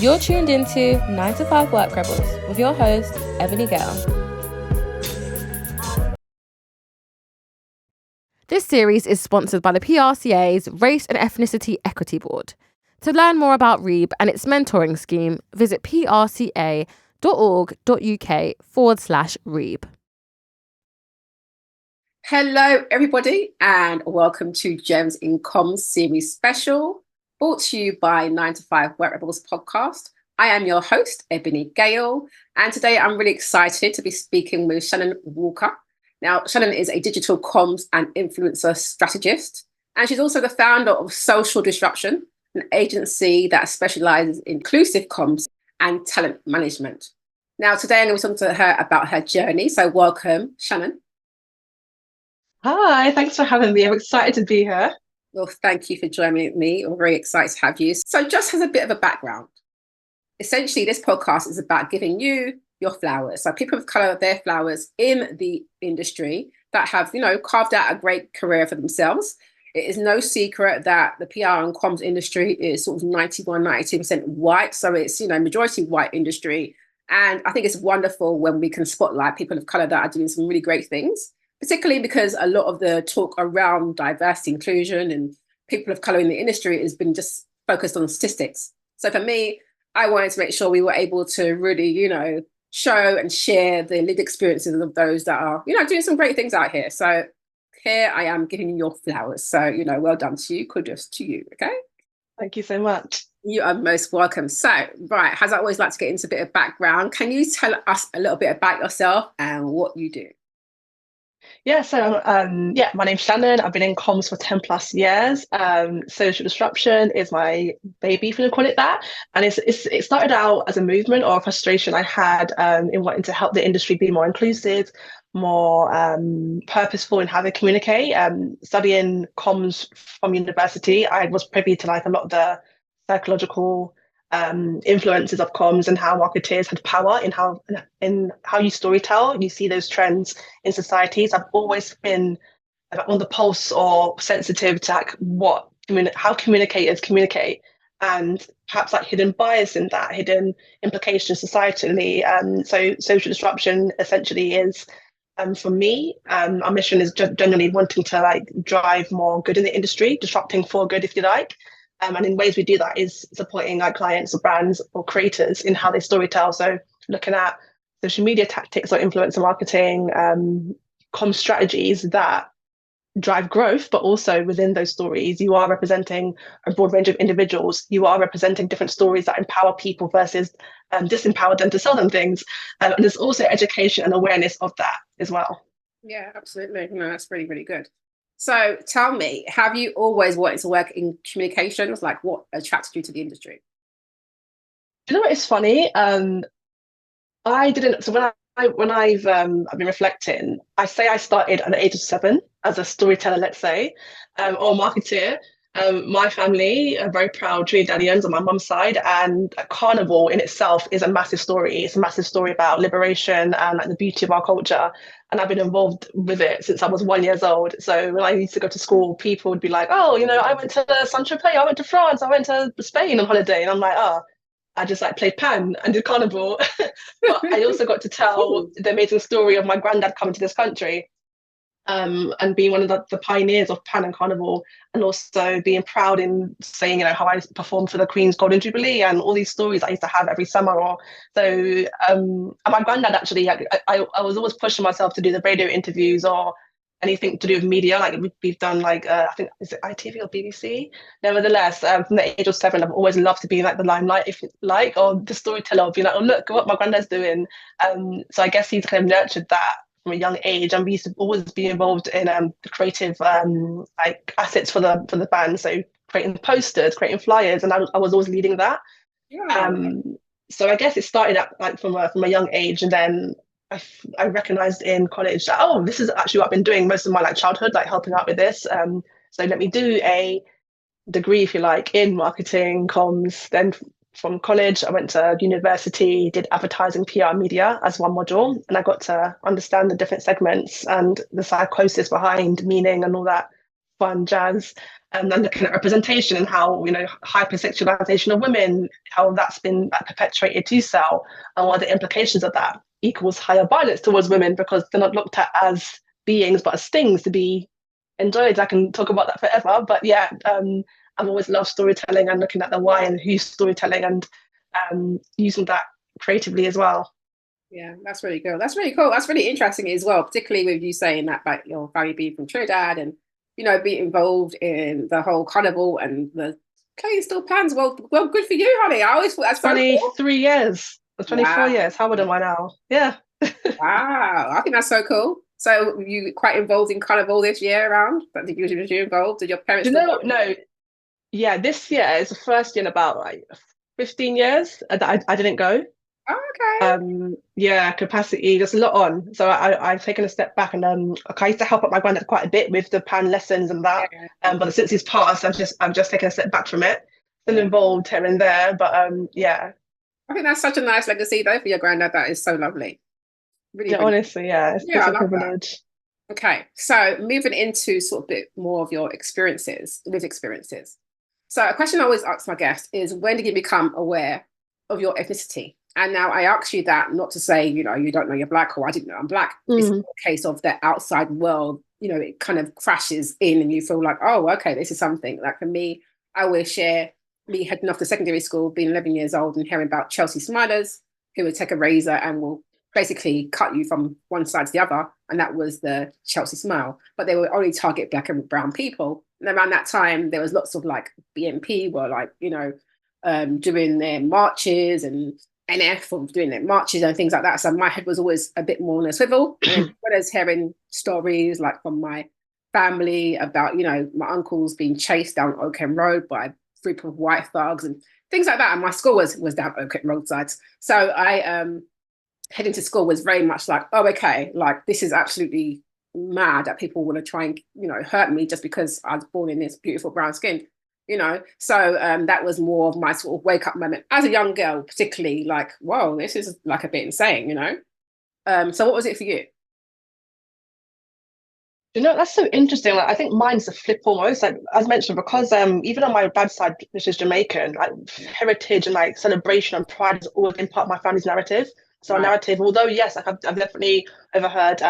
You're tuned into 9 to 5 Work Rebels with your host, Ebony Gale. This series is sponsored by the PRCA's Race and Ethnicity Equity Board. To learn more about REEB and its mentoring scheme, visit prca.org.uk/REEB. Hello, everybody, and welcome to Gems in Comms series special, brought to you by 9 to 5 Work Rebels podcast. I am your host, Ebony Gale, and today I'm really excited to be speaking with Shannon Walker. Now, Shannon is a digital comms and influencer strategist, and she's also the founder of Social Disruption, an agency that specializes in inclusive comms and talent management. Now, today I'm going to be talking to her about her journey, so welcome, Shannon. Hi, thanks for having me. I'm excited to be here. Well, thank you for joining me. We're very excited to have you. So just as a bit of a background, essentially this podcast is about giving you your flowers. So people of colour, their flowers in the industry that have, carved out a great career for themselves. It is no secret that the PR and comms industry is sort of 92% white. So it's, majority white industry. And I think it's wonderful when we can spotlight people of colour that are doing some really great things, particularly because a lot of the talk around diversity, inclusion, and people of colour in the industry has been just focused on statistics. So for me, I wanted to make sure we were able to really, show and share the lived experiences of those that are, doing some great things out here. So here I am giving you your flowers. So, well done to you, kudos to you, okay? Thank you so much. You are most welcome. So, right, as I always like to get into a bit of background, can you tell us a little bit about yourself and what you do? Yeah, so my name's Shannon. I've been in comms for 10 plus years. Social disruption is my baby, if you call it that. And it started out as a movement or a frustration I had in wanting to help the industry be more inclusive, more purposeful in how they communicate. Studying comms from university, I was privy to a lot of the psychological influences of comms and how marketeers had power in how you storytell. You see those trends in societies. I've always been on the pulse or sensitive to how communicators communicate, and perhaps hidden bias in that, hidden implications societally. So social disruption essentially is, for me, our mission is generally wanting to drive more good in the industry, disrupting for good, if you like. And in ways we do that is supporting our clients or brands or creators in how they storytell. So looking at social media tactics or influencer marketing, comm strategies that drive growth, but also within those stories, you are representing a broad range of individuals. You are representing different stories that empower people versus disempower them to sell them things. And there's also education and awareness of that as well. Yeah, absolutely. No, that's really, really good. So tell me, have you always wanted to work in communications? What attracted you to the industry? You know what is funny? I didn't. So when I've been reflecting, I say I started at the age of 7 as a storyteller, let's say, or marketeer. My family are very proud Trinidadians on my mum's side, and Carnival in itself is a massive story. It's a massive story about liberation and the beauty of our culture. And I've been involved with it since I was 1 year old. So when I used to go to school, people would be like, "Oh, I went to Saint-Tropez, I went to France, I went to Spain on holiday," and I'm like, "Oh." I just played pan and did carnival. But I also got to tell the amazing story of my granddad coming to this country, and being one of the pioneers of pan and carnival, and also being proud in saying, how I performed for the Queen's Golden Jubilee and all these stories I used to have every summer. And my granddad actually, I was always pushing myself to do the radio interviews or anything to do with media. We've done I think, is it ITV or BBC? Nevertheless, from the age of 7, I've always loved to be the limelight, if you like, or the storyteller, being oh, look what my granddad's doing. So I guess he's kind of nurtured that from a young age, and we used to always be involved in the creative assets for the band. So creating posters, creating flyers, and I was always leading that. Yeah. So I guess it started at from a young age, and then I recognized in college that, this is actually what I've been doing most of my childhood, helping out with this. So let me do a degree, if you like, in marketing, comms. Then from college, I went to university, did advertising, PR, media as one module, and I got to understand the different segments and the psychosis behind meaning and all that fun jazz. And then looking at representation and how, hypersexualization of women, how that's been perpetuated to sell, and what are the implications of that equals higher violence towards women because they're not looked at as beings but as things to be enjoyed. I can talk about that forever. But yeah, I've always loved storytelling and looking at the why and who's storytelling and using that creatively as well. Yeah, that's really cool. That's really cool. That's really interesting as well, particularly with you saying that about your family being from Trinidad and, being involved in the whole carnival and the clearly still plans. Well, good for you, honey. I always thought that's so 23 cool. years, 24 Wow. years. How old am I now? Yeah. Wow. I think that's so cool. So you quite involved in carnival this year around? Did you involved? Did your parents No. Yeah, this year is the first year in about like 15 years that I didn't go. Oh, okay. Yeah, capacity, there's a lot on. So I've taken a step back and I used to help out my granddad quite a bit with the pan lessons and that. Yeah. But since he's passed, I've just taken a step back from it. Still involved here and there, but yeah. I think that's such a nice legacy though for your granddad. That is so lovely. Really, Yeah, really honestly, yeah, it's I a love privilege. that. Okay, so moving into sort of a bit more of your lived experiences. So a question I always ask my guests is, when did you become aware of your ethnicity? And now I ask you that not to say, you don't know you're Black or I didn't know I'm Black. It's a case of the outside world, it kind of crashes in and you feel like, oh, okay, this is something. Like for me, I always share me heading off to secondary school, being 11 years old and hearing about Chelsea Smilers, who would take a razor and will basically cut you from one side to the other. And that was the Chelsea Smile. But they would only target Black and brown people. And around that time, there was lots of like BNP were like, doing their marches and NF of doing their marches and things like that. So my head was always a bit more on a swivel. And as well as hearing stories like from my family about, my uncles being chased down Oakham Road by a group of white thugs and things like that. And my school was down Oakham roadsides. So I heading to school was very much like, oh, okay, like this is absolutely mad that people want to try and, hurt me just because I was born in this beautiful brown skin. So that was more of my sort of wake up moment as a young girl, particularly like, whoa, this is like a bit insane, so what was it for you? That's so interesting. Like, I think mine's a flip almost. Like as mentioned, because even on my dad's side, which is Jamaican, like heritage and like celebration and pride has always been part of my family's narrative. So right. A narrative, although yes, like I've definitely overheard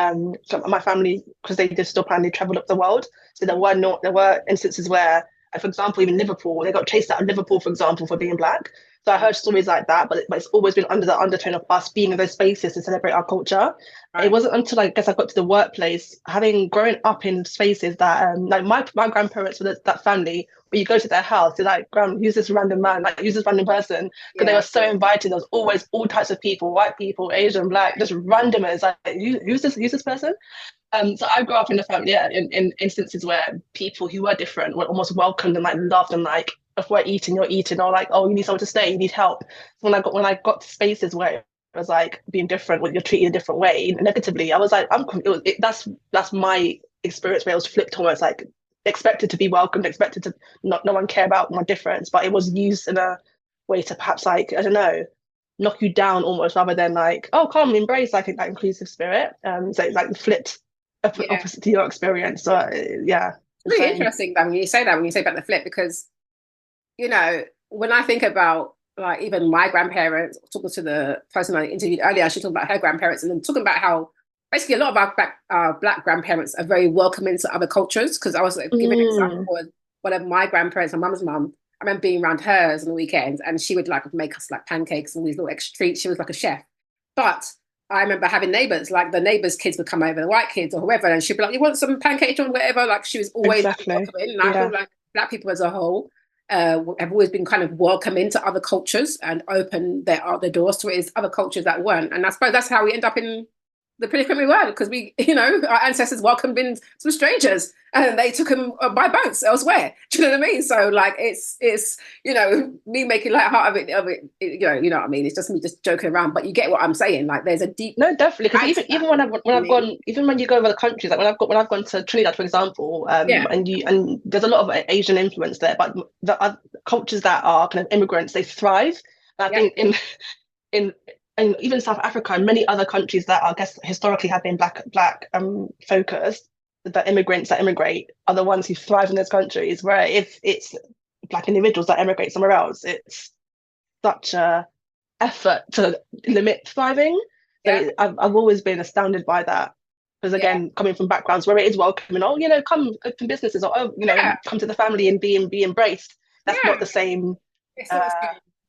my family, because they did still plan, they traveled up the world. So there were instances where, for example, even Liverpool, they got chased out of Liverpool, for example, for being Black. So I heard stories like that, but it's always been under the undertone of us being in those spaces to celebrate our culture. Right. It wasn't until I guess I got to the workplace, having grown up in spaces that, like my grandparents were that family, where you go to their house, you're like, who's this random man? Like, who's this random person? Because they were so inviting. There was always all types of people, white people, Asian, Black, just randomers. Like, who's this person? So I grew up in a family, in instances where people who were different were almost welcomed and like loved and like, if we're eating, you're eating, or like, oh, you need someone to stay, you need help. So when I got to spaces where it was like being different, when you're treated a different way, inevitably, I was like, that's my experience where it was flipped almost like expected to be welcomed, expected to no one care about my difference, but it was used in a way to perhaps like, I don't know, knock you down almost, rather than like, oh, come embrace like that inclusive spirit. So it's like flipped opposite to your experience. So yeah, it's really interesting that when you say about the flip, because when I think about like even my grandparents, talking to the person I interviewed earlier, she talked about her grandparents and then talking about how basically a lot of our Black grandparents are very welcoming to other cultures. Because I was giving an example of one of my grandparents, my mum's mum. I remember being around hers on the weekends and she would like make us like pancakes and all these little extra treats. She was like a chef. But I remember having neighbours, like the neighbours' kids would come over, the white kids or whoever, and she'd be like, you want some pancakes or whatever? Like she was always welcoming. And I feel like Black people as a whole have always been kind of welcoming to other cultures and open their doors to it as other cultures that weren't. And I suppose that's how we end up in the predicament we were, because we, our ancestors welcomed in some strangers and they took them by boats elsewhere. Do you know what I mean? So like it's me making light heart of it, you know what I mean? It's just me just joking around, but you get what I'm saying. Like there's a deep definitely, because even when I've gone, even when you go over the countries, like when I've gone to Trinidad, for example, and there's a lot of Asian influence there, but the cultures that are kind of immigrants, they thrive. And I think in and even South Africa and many other countries that I guess historically have been black focused, the immigrants that immigrate are the ones who thrive in those countries. Where if it's Black individuals that immigrate somewhere else, it's such a effort to limit thriving. So I've always been astounded by that. Because again, coming from backgrounds where it is welcoming, oh, come open businesses, or oh, come to the family and be embraced. That's not the same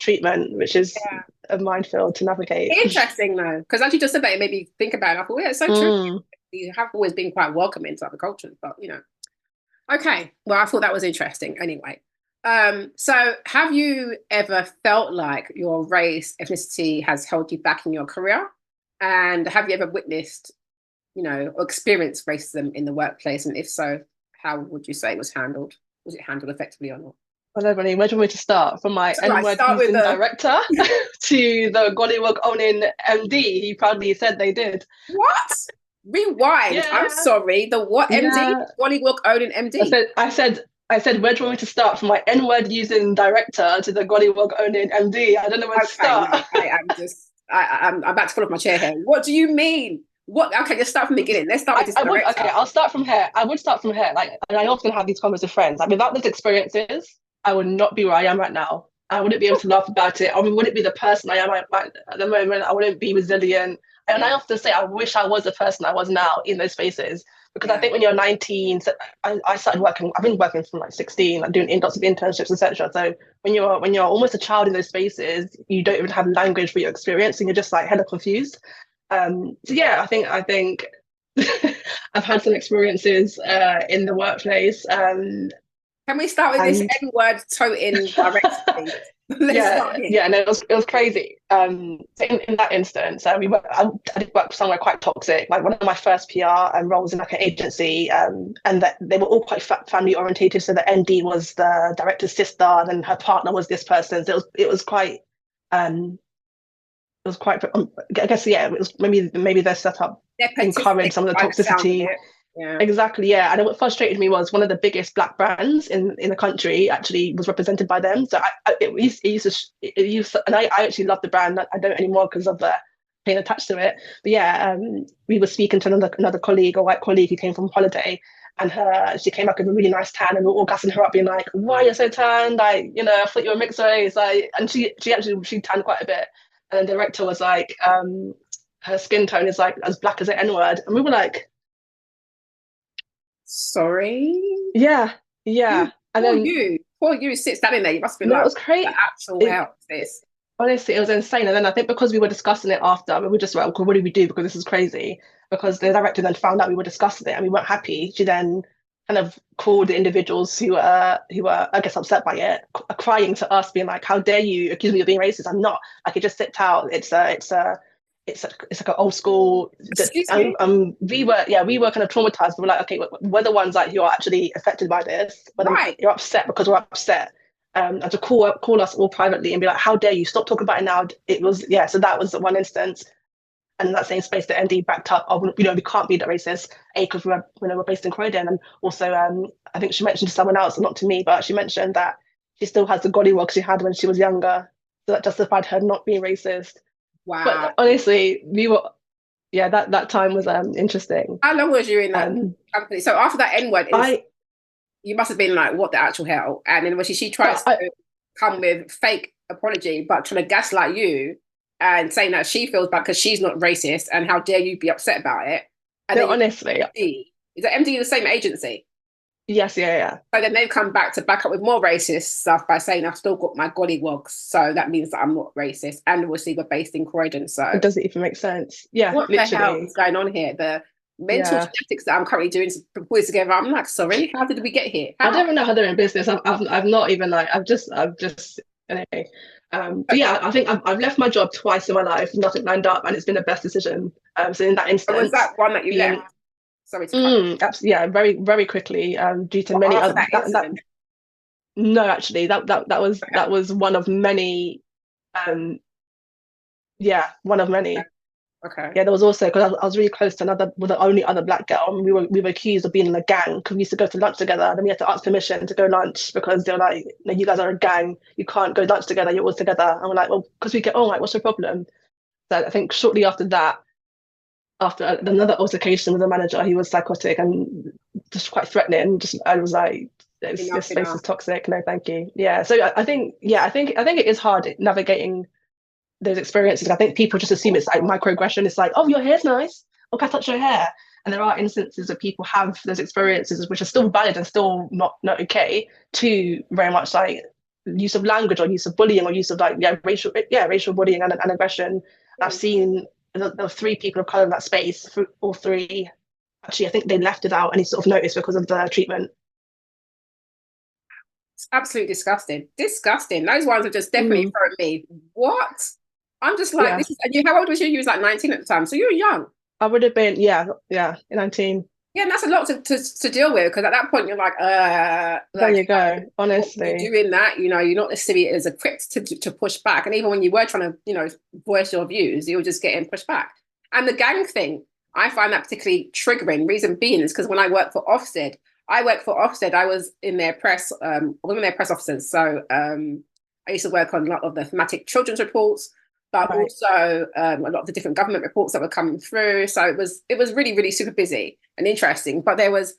treatment, which is a minefield to navigate. Interesting though, because as you just said that, it made me think about it. I thought, yeah, it's so true. You have always been quite welcoming to other cultures, but okay. Well, I thought that was interesting. Anyway, so have you ever felt like your race, ethnicity has held you back in your career? And have you ever witnessed, or experienced racism in the workplace? And if so, how would you say it was handled? Was it handled effectively or not? Well, Ebony, where do you want me to start? From my N-word using director to the Gollywog owning MD, he proudly said they did. What? Rewind. Yeah. I'm sorry. The what MD? Yeah. Gollywog owning MD. I said, where do you want me to start? From my N-word using director to the Gollywog owning MD. I don't know where to start. No, I'm about to fall off my chair here. What do you mean? What? Okay, let's start from the beginning. Let's start with this director. Okay, I'll start from here. I would start from here. And I often have these comments with friends. Without those experiences, I would not be where I am right now. I wouldn't be able to laugh about it. I wouldn't be the person I am at the moment. I wouldn't be resilient. And I often say, I wish I was the person I was now in those spaces. Because I think when you're 19, so I started working, I've been working from 16, doing lots of internships, etc. So when you're almost a child in those spaces, you don't even have language for your experience and you're just hella confused. So yeah, I think I've had some experiences in the workplace. Can we start with this N-word toting directly? No, it was crazy. So in that instance, I did work somewhere quite toxic. One of my first PR roles in an agency, and that they were all quite family orientated. So the MD was the director's sister, and then her partner was this person. So it was quite. I guess it was maybe their setup encouraged some of the toxicity. Yeah. Exactly, yeah. And what frustrated me was one of the biggest Black brands in the country actually was represented by them. So I actually love the brand. I don't anymore because of the pain attached to it. But yeah, we were speaking to another colleague, a white colleague who came from holiday, and she came back with a really nice tan, and we were all gassing her up, being like, "Why you're so tanned? I thought you were mixed race." And she tanned quite a bit. And the director was like, her skin tone is as black as an N-word, and we were like, sorry. Yeah. And then poor you sit standing there. You must be it was crazy. Actual help this. Honestly, it was insane. And then I think because we were discussing it after, we were just like, what do we do? Because this is crazy. Because the director then found out we were discussing it and we weren't happy. She then kind of called the individuals who were I guess upset by it, crying to us, being like, "How dare you accuse me of being racist? I'm not. I could just sit out. It's like an old school." We were kind of traumatized. We were like, okay, we're the ones who are actually affected by this. But you're upset because we're upset. And to call us all privately and be like, "How dare you? Stop talking about it now." It was So that was one instance. And in that same space, the MD backed up, "Oh, we can't be that racist, because we're based in Croydon." And also, I think she mentioned to someone else, not to me, but she mentioned that she still has the gollywog she had when she was younger. So that justified her not being racist. Wow. But honestly, that time was interesting. How long was you in that company? So after that N-word, you must have been like, what the actual hell? And then she tries to come with fake apology, but trying to gaslight you and saying that she feels bad because she's not racist, and how dare you be upset about it? And no, honestly. Is the MD the same agency? Yes, yeah. So then they've come back to back up with more racist stuff by saying I've still got my gollywogs, so that means that I'm not racist. And obviously we're based in Croydon, so it doesn't even make sense. Yeah, what literally. The hell is going on here? The mental genetics that I'm currently doing to put this together, I'm like, sorry, how did we get here? I don't even know how they're in business. I've not even I've just anyway. But yeah, I think I've left my job twice in my life, nothing lined up, and it's been the best decision. So in that instance, was that one that you left? Sorry to absolutely, very, very quickly, due to many other no, actually that was one of many. One of many. Okay. Yeah, there was also, because I was really close to the only other Black girl, and we were accused of being in a gang because we used to go to lunch together. Then we had to ask permission to go lunch because they were like, "No, you guys are a gang. You can't go lunch together. You're all together." And we're like, "Well, because we get on. What's the problem?" So I think shortly after that, after another altercation with the manager, he was psychotic, and just quite threatening. Just I was like, this space is toxic. No, thank you. Yeah. So I think it is hard navigating those experiences. I think people just assume it's like microaggression. It's like, oh, your hair's nice. Oh, can I touch your hair? And there are instances that people have those experiences which are still valid and still not okay, to very much like use of language or use of bullying or use of like racial bullying and aggression. I've seen the 3 people of color in that space, all 3. Actually, I think they left without any sort of notice because of the treatment. It's absolutely disgusting. Disgusting. Those ones are just definitely throwing me. What? I'm just like, this is, and how old was you? You was like 19 at the time, so you were young. I would have been, 19. Yeah, and that's a lot to deal with, because at that point you're like, there you go. Honestly, you're doing that, you're not necessarily as equipped to push back, and even when you were trying to, voice your views, you were just getting pushed back. And the gang thing, I find that particularly triggering. Reason being is because when I worked for Ofsted, I was in their press, one of their press officers. So I used to work on a lot of the thematic children's reports, but also a lot of the different government reports that were coming through. So it was really, really super busy and interesting. But there was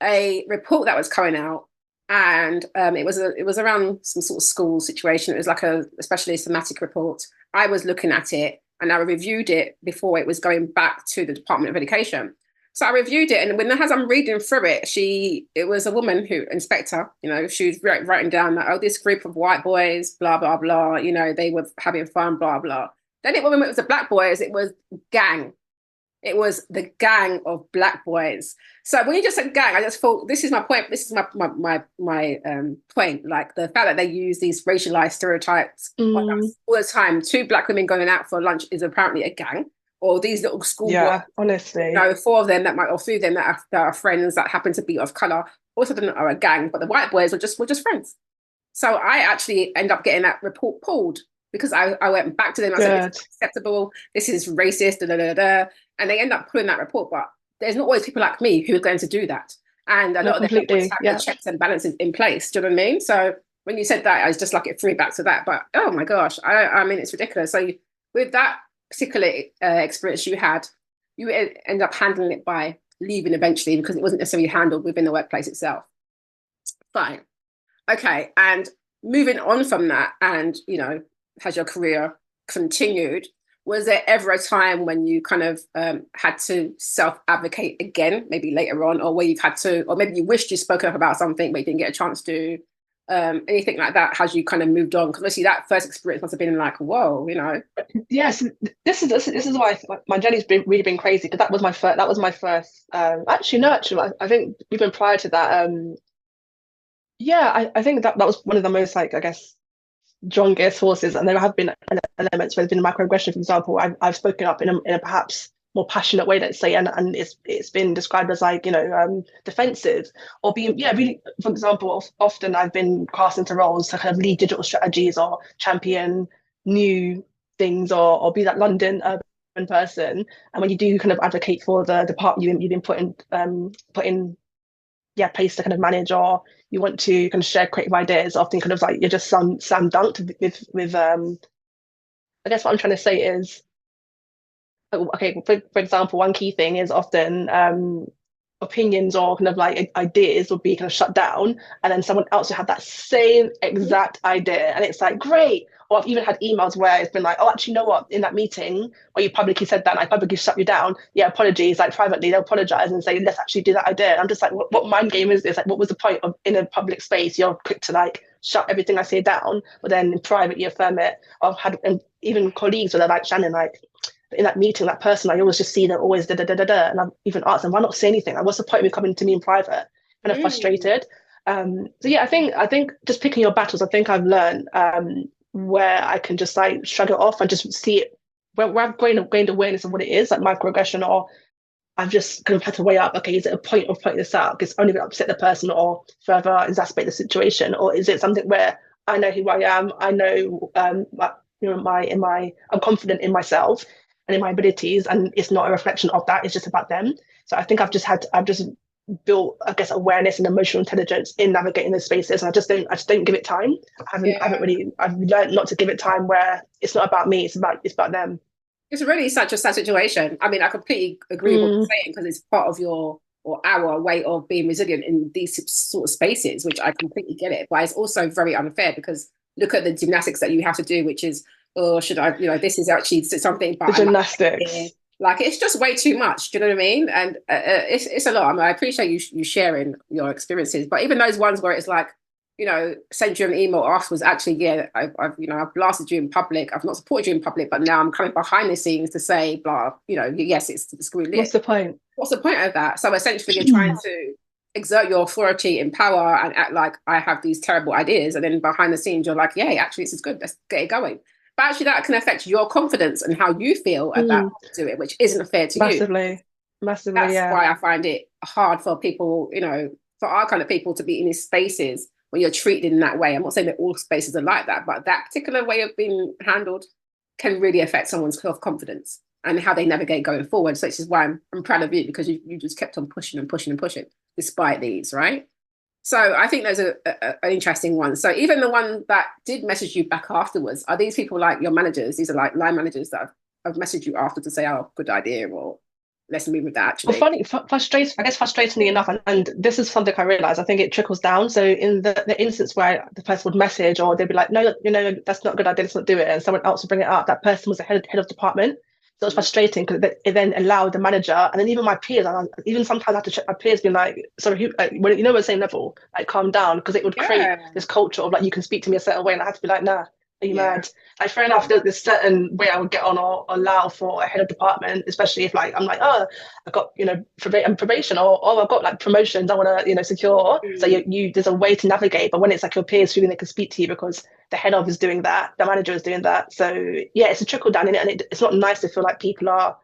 a report that was coming out, and it was around some sort of school situation. It was like especially a thematic report. I was looking at it and I reviewed it before it was going back to the Department of Education. So I reviewed it, and as I'm reading through it, it was a woman inspector, she was writing down that, this group of white boys, blah, blah, blah, they were having fun, blah, blah. Then when it was the black boys, it was gang. It was the gang of black boys. So when you just said gang, I just thought, this is my point. This is my point. Like the fact that they use these racialized stereotypes all the time. 2 black women going out for lunch is apparently a gang. Or these little school boys, honestly, 4 of them or 3 of them that are friends that happen to be of color, also are a gang, but the white boys were just friends. So I actually end up getting that report pulled, because I went back to them. I said, this is acceptable. This is racist. And they end up pulling that report. But there's not always people like me who are going to do that. And a lot of them have the checks and balances in place. Do you know what I mean? So when you said that, I was just like, it threw me back to that. But oh my gosh, I mean, it's ridiculous. So with that particular experience you had, you end up handling it by leaving eventually, because it wasn't necessarily handled within the workplace itself. Fine. Okay. And moving on from that, and, has your career continued, was there ever a time when you kind of had to self-advocate again, maybe later on, or where you've had to, or maybe you wished you spoke up about something but you didn't get a chance to? Anything like that, has you kind of moved on? Because obviously that first experience must have been like, whoa, Yes, this is why my journey's really been crazy, because that was my first. Actually, I think even prior to that, I think that was one of the most, like, I guess, strongest forces. And there have been elements where there's been microaggression. For example, I've spoken up in a perhaps more passionate way, let's say, and it's been described as like, defensive, or being, really, for example, often I've been cast into roles to kind of lead digital strategies or champion new things, or be that London urban person. And when you do kind of advocate for the department you've been put in place to kind of manage, or you want to kind of share creative ideas, often kind of like you're just slam dunked with I guess what I'm trying to say is, okay, for example, one key thing is often opinions or kind of like ideas would be kind of shut down, and then someone else will have that same exact idea, and it's like, great. Or I've even had emails where it's been like, oh, actually, you know what, in that meeting where you publicly said that and I publicly shut you down, apologies, like privately they'll apologize and say, let's actually do that idea. And I'm just like, what mind game is this? Like, what was the point of, in a public space, you're quick to like shut everything I say down, but then in private you affirm it? I've had, and even colleagues where they're like, Shannon, like, in that meeting, that person, I always just see them always da. And I've even asked them, why not say anything? Like, what's the point of you coming to me in private? Kind of frustrated. I think just picking your battles, I think I've learned where I can just like shrug it off and just see it where I've gained awareness of what it is, like microaggression, or I've just kind of had to weigh up, okay, is it a point of pointing this out because it's only going to upset the person or further exacerbate the situation? Or is it something where I know who I am, I know I'm confident in myself and in my abilities, and it's not a reflection of that, it's just about them. So I think I've just built, I guess, awareness and emotional intelligence in navigating those spaces, and I just don't give it time. I've learned not to give it time, where it's not about me, it's about them. It's really such a sad situation. I mean, I completely agree with what you're saying, because it's part of your or our way of being resilient in these sort of spaces, which I completely get it. But it's also very unfair because look at the gymnastics that you have to do, which is, oh, should I, this is actually something, but the gymnastics. Like, it's just way too much. Do you know what I mean? And it's a lot. I mean, I appreciate you sharing your experiences, but even those ones where it's like, sent you an email afterwards, actually, yeah, I've blasted you in public. I've not supported you in public, but now I'm coming behind the scenes to say, blah, yes, it's screw lit. What's the point? What's the point of that? So essentially you're trying to exert your authority and power and act like I have these terrible ideas. And then behind the scenes, you're like, yeah, actually, this is good. Let's get it going. But actually that can affect your confidence and how you feel about doing it, which isn't fair to you. Massively, That's yeah. why I find it hard for people, for our kind of people to be in these spaces when you're treated in that way. I'm not saying that all spaces are like that, but that particular way of being handled can really affect someone's self-confidence and how they navigate going forward. So this is why I'm proud of you, because you just kept on pushing and pushing and pushing despite these, right? So I think there's an interesting one. So even the one that did message you back afterwards, are these people like your managers? These are like line managers that have messaged you after to say, oh, good idea, or let's move with that, actually. Well, frustratingly enough, and this is something I realised, I think it trickles down. So in the instance where the person would message, or they'd be like, no, that's not a good idea, let's not do it, and someone else would bring it up, that person was the head of department. So it was frustrating because it then allowed the manager, and then even my peers, even sometimes I have to check my peers being like, sorry, we're the same level, like calm down, because it would create this culture of like, you can speak to me a certain way, and I have to be like, nah, are you mad? Like, fair enough, there's certain way I would get on or allow for a head of department, especially if like I'm like, oh, I've got probation, or oh, I've got like promotions I want to secure. So you there's a way to navigate. But when it's like your peers feeling they can speak to you because the head of is doing that, the manager is doing that. So yeah, it's a trickle down in it, and it's not nice to feel like people are,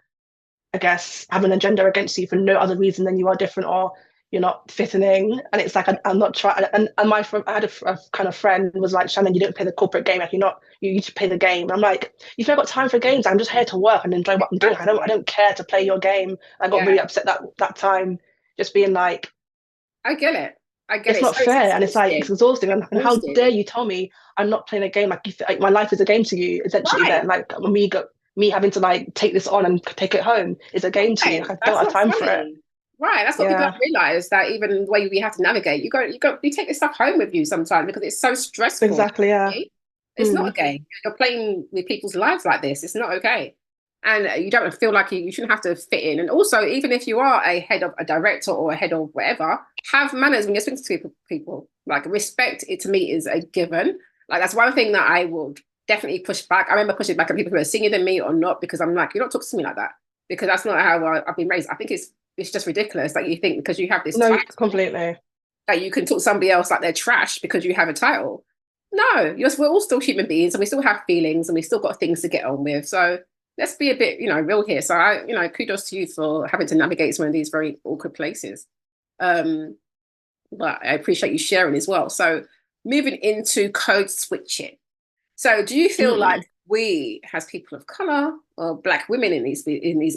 I guess, have an agenda against you for no other reason than you are different or you're not fitting in. And it's like, I'm not trying. And I had a kind of friend was like, Shannon, you don't play the corporate game. Like, you need to play the game. And I'm like, you've not got time for games. I'm just here to work and enjoy what I'm doing. I don't care to play your game. I got really upset that time, just being like, I get it. It's not fair, and it's like, it's exhausting. And how dare you tell me I'm not playing a game? Like, my life is a game to you, essentially. Right. Then, like, me having to like take this on and take it home is a game to you. Like, I don't have time for it. Right, that's what people don't realize, that even the way we have to navigate, you take this stuff home with you sometimes because it's so stressful. Exactly, yeah. It's not a game. You're playing with people's lives like this. It's not okay. And you don't feel like you shouldn't have to fit in. And also, even if you are a head of a director or a head of whatever, have manners when you're speaking to people. Like, respect, it to me is a given. Like, that's one thing that I would definitely push back. I remember pushing back at people who are senior than me or not, because I'm like, you're not talking to me like that, because that's not how I've been raised. I think it's just ridiculous that you think because you have this title, completely, that you can talk to somebody else like they're trash because you have a title. No, we're all still human beings, and we still have feelings, and we still got things to get on with. So let's be a bit, real here. So kudos to you for having to navigate some of these very awkward places. But I appreciate you sharing as well. So moving into code switching. So do you feel like we, as people of color or Black women in these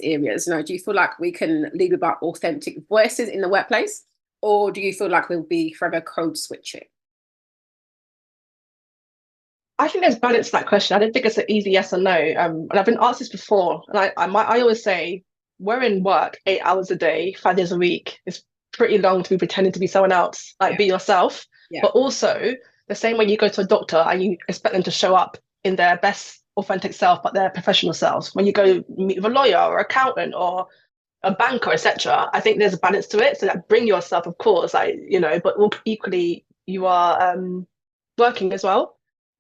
areas, do you feel like we can lead with our authentic voices in the workplace, or do you feel like we'll be forever code switching? I think there's balance to that question. I don't think it's an easy yes or no. And I've been asked this before, and I always say, we're in work 8 hours a day, 5 days a week. It's pretty long to be pretending to be someone else. Like, be yourself. Yeah. But also, the same way you go to a doctor and you expect them to show up in their best authentic self, but their professional selves. When you go meet with a lawyer or accountant or a banker, etc., I think there's a balance to it. So like, bring yourself, of course, but equally you are working as well.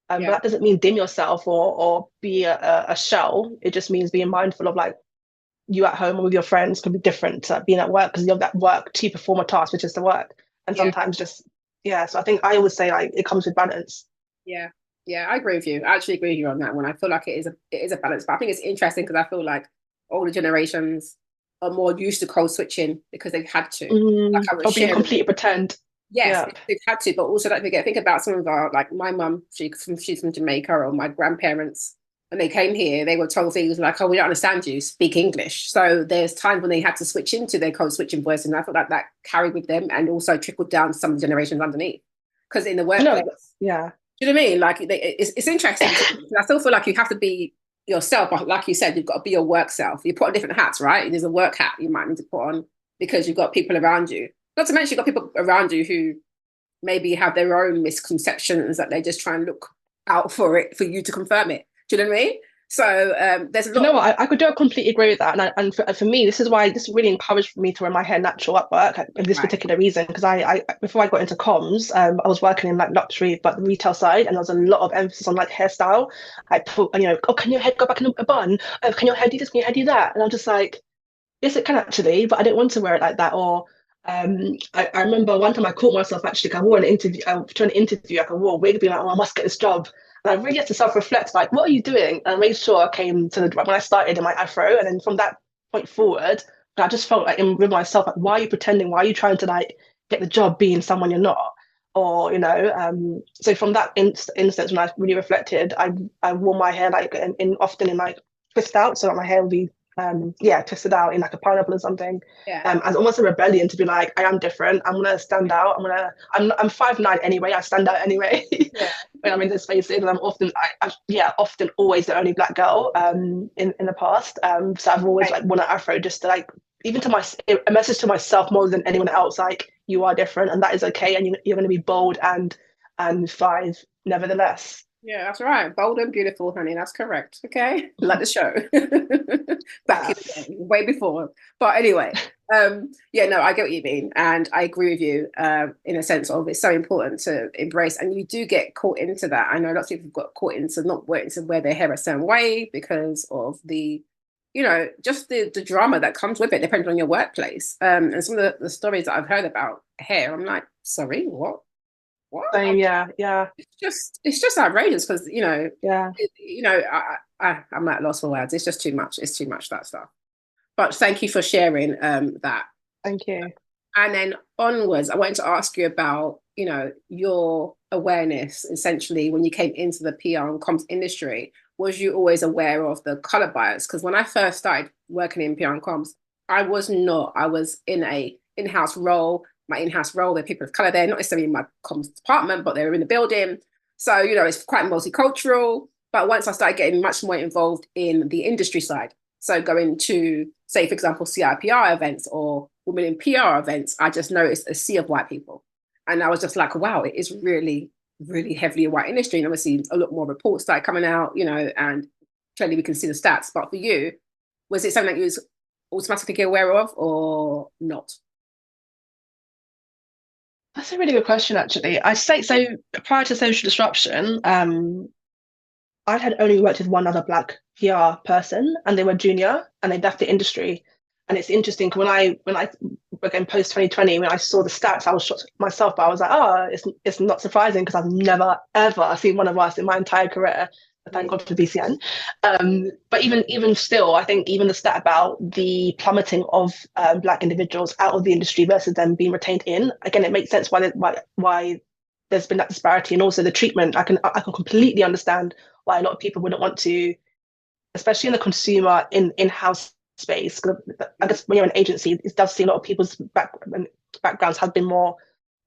But that doesn't mean dim yourself or be a shell. It just means being mindful of like, you at home or with your friends could be different to being at work, because you have that work to perform a task, which is the work. And sometimes so I think I always say like it comes with balance. Yeah, I agree with you. I actually agree with you on that one. I feel like it is a balance, but I think it's interesting because I feel like older generations are more used to code switching because they've had to. Or being completely pretend. Yes, they've had to, but also don't forget, think about some of our, like my mum, she's from Jamaica, or my grandparents, when they came here, they were told things like, oh, we don't understand you, speak English. So there's times when they had to switch into their code switching voice, and I thought that carried with them and also trickled down to some of the generations underneath. Because in the workplace, do you know what I mean? Like, it's interesting. I still feel like you have to be yourself, but like you said, you've got to be your work self. You put on different hats, right? There's a work hat you might need to put on, because you've got people around you. Not to mention you've got people around you who maybe have their own misconceptions that they just try and look out for it for you to confirm it. Do you know what I mean? So there's a lot. You know what? I could do completely agree with that, and for me, this is why this really encouraged me to wear my hair natural at work for this particular reason. Because I before I got into comms, I was working in like luxury, but the retail side, and there was a lot of emphasis on like hairstyle. I put, oh, can your head go back in a bun? Oh, can your hair do this? Can your hair do that? And I'm just like, yes, it can actually, but I didn't want to wear it like that. Or I remember one time I caught myself actually. I wore an interview. I was trying to interview. Like I wore a wig, being like, oh, I must get this job. And I really had to self-reflect, like, what are you doing? And I made sure I came to when I started in my afro, and then from that point forward, I just felt like with myself, like, why are you pretending? Why are you trying to like get the job being someone you're not? Or so from that instance, when I really reflected, I wore my hair like often in like twist out, so that my hair would be twisted out in like a pineapple or something. As almost a rebellion to be like, I am different. I'm gonna stand out. I'm 5'9" anyway. I stand out anyway. When I'm in those spaces, and I'm often often always the only black girl in the past. So I've always like worn an afro just to like, even to a message to myself more than anyone else, like, you are different and that is okay, and you're going to be bold and thrive nevertheless. Yeah, that's right. Bold and beautiful, honey. That's correct. Okay. Like the show. Back in the day, way before. But anyway, I get what you mean. And I agree with you in a sense of it's so important to embrace. And you do get caught into that. I know lots of people have got caught into not wanting to wear their hair a certain way because of the, just the drama that comes with it, depending on your workplace. And some of the stories that I've heard about hair, I'm like, sorry, what? Same, yeah. It's just outrageous because I'm at loss for words. It's just too much. It's too much, that stuff. But thank you for sharing that. Thank you. And then onwards, I wanted to ask you about your awareness. Essentially, when you came into the PR and comms industry, was you always aware of the color bias? Because when I first started working in PR and comms, I was not. I was in a in-house role. My in-house role, there are people of color there, not necessarily in my comms department, but they were in the building. So, it's quite multicultural. But once I started getting much more involved in the industry side, so going to, say, for example, CIPR events or women in PR events, I just noticed a sea of white people. And I was just like, wow, it is really, really heavily a white industry. And obviously a lot more reports started coming out, and clearly we can see the stats. But for you, was it something that you was automatically aware of or not? That's a really good question, actually. I say so. Prior to Social Disruption, I had only worked with one other Black PR person, and they were junior, and they left the industry. And it's interesting when I again post 2020, when I saw the stats, I was shocked myself. But I was like, oh, it's not surprising because I've never ever seen one of us in my entire career. Thank God for BCN. But even still, I think even the stat about the plummeting of Black individuals out of the industry versus them being retained in, again, it makes sense why there's been that disparity, and also the treatment. I can completely understand why a lot of people wouldn't want to, especially in the consumer in-house space. I guess when you're an agency, it does see a lot of people's backgrounds have been more,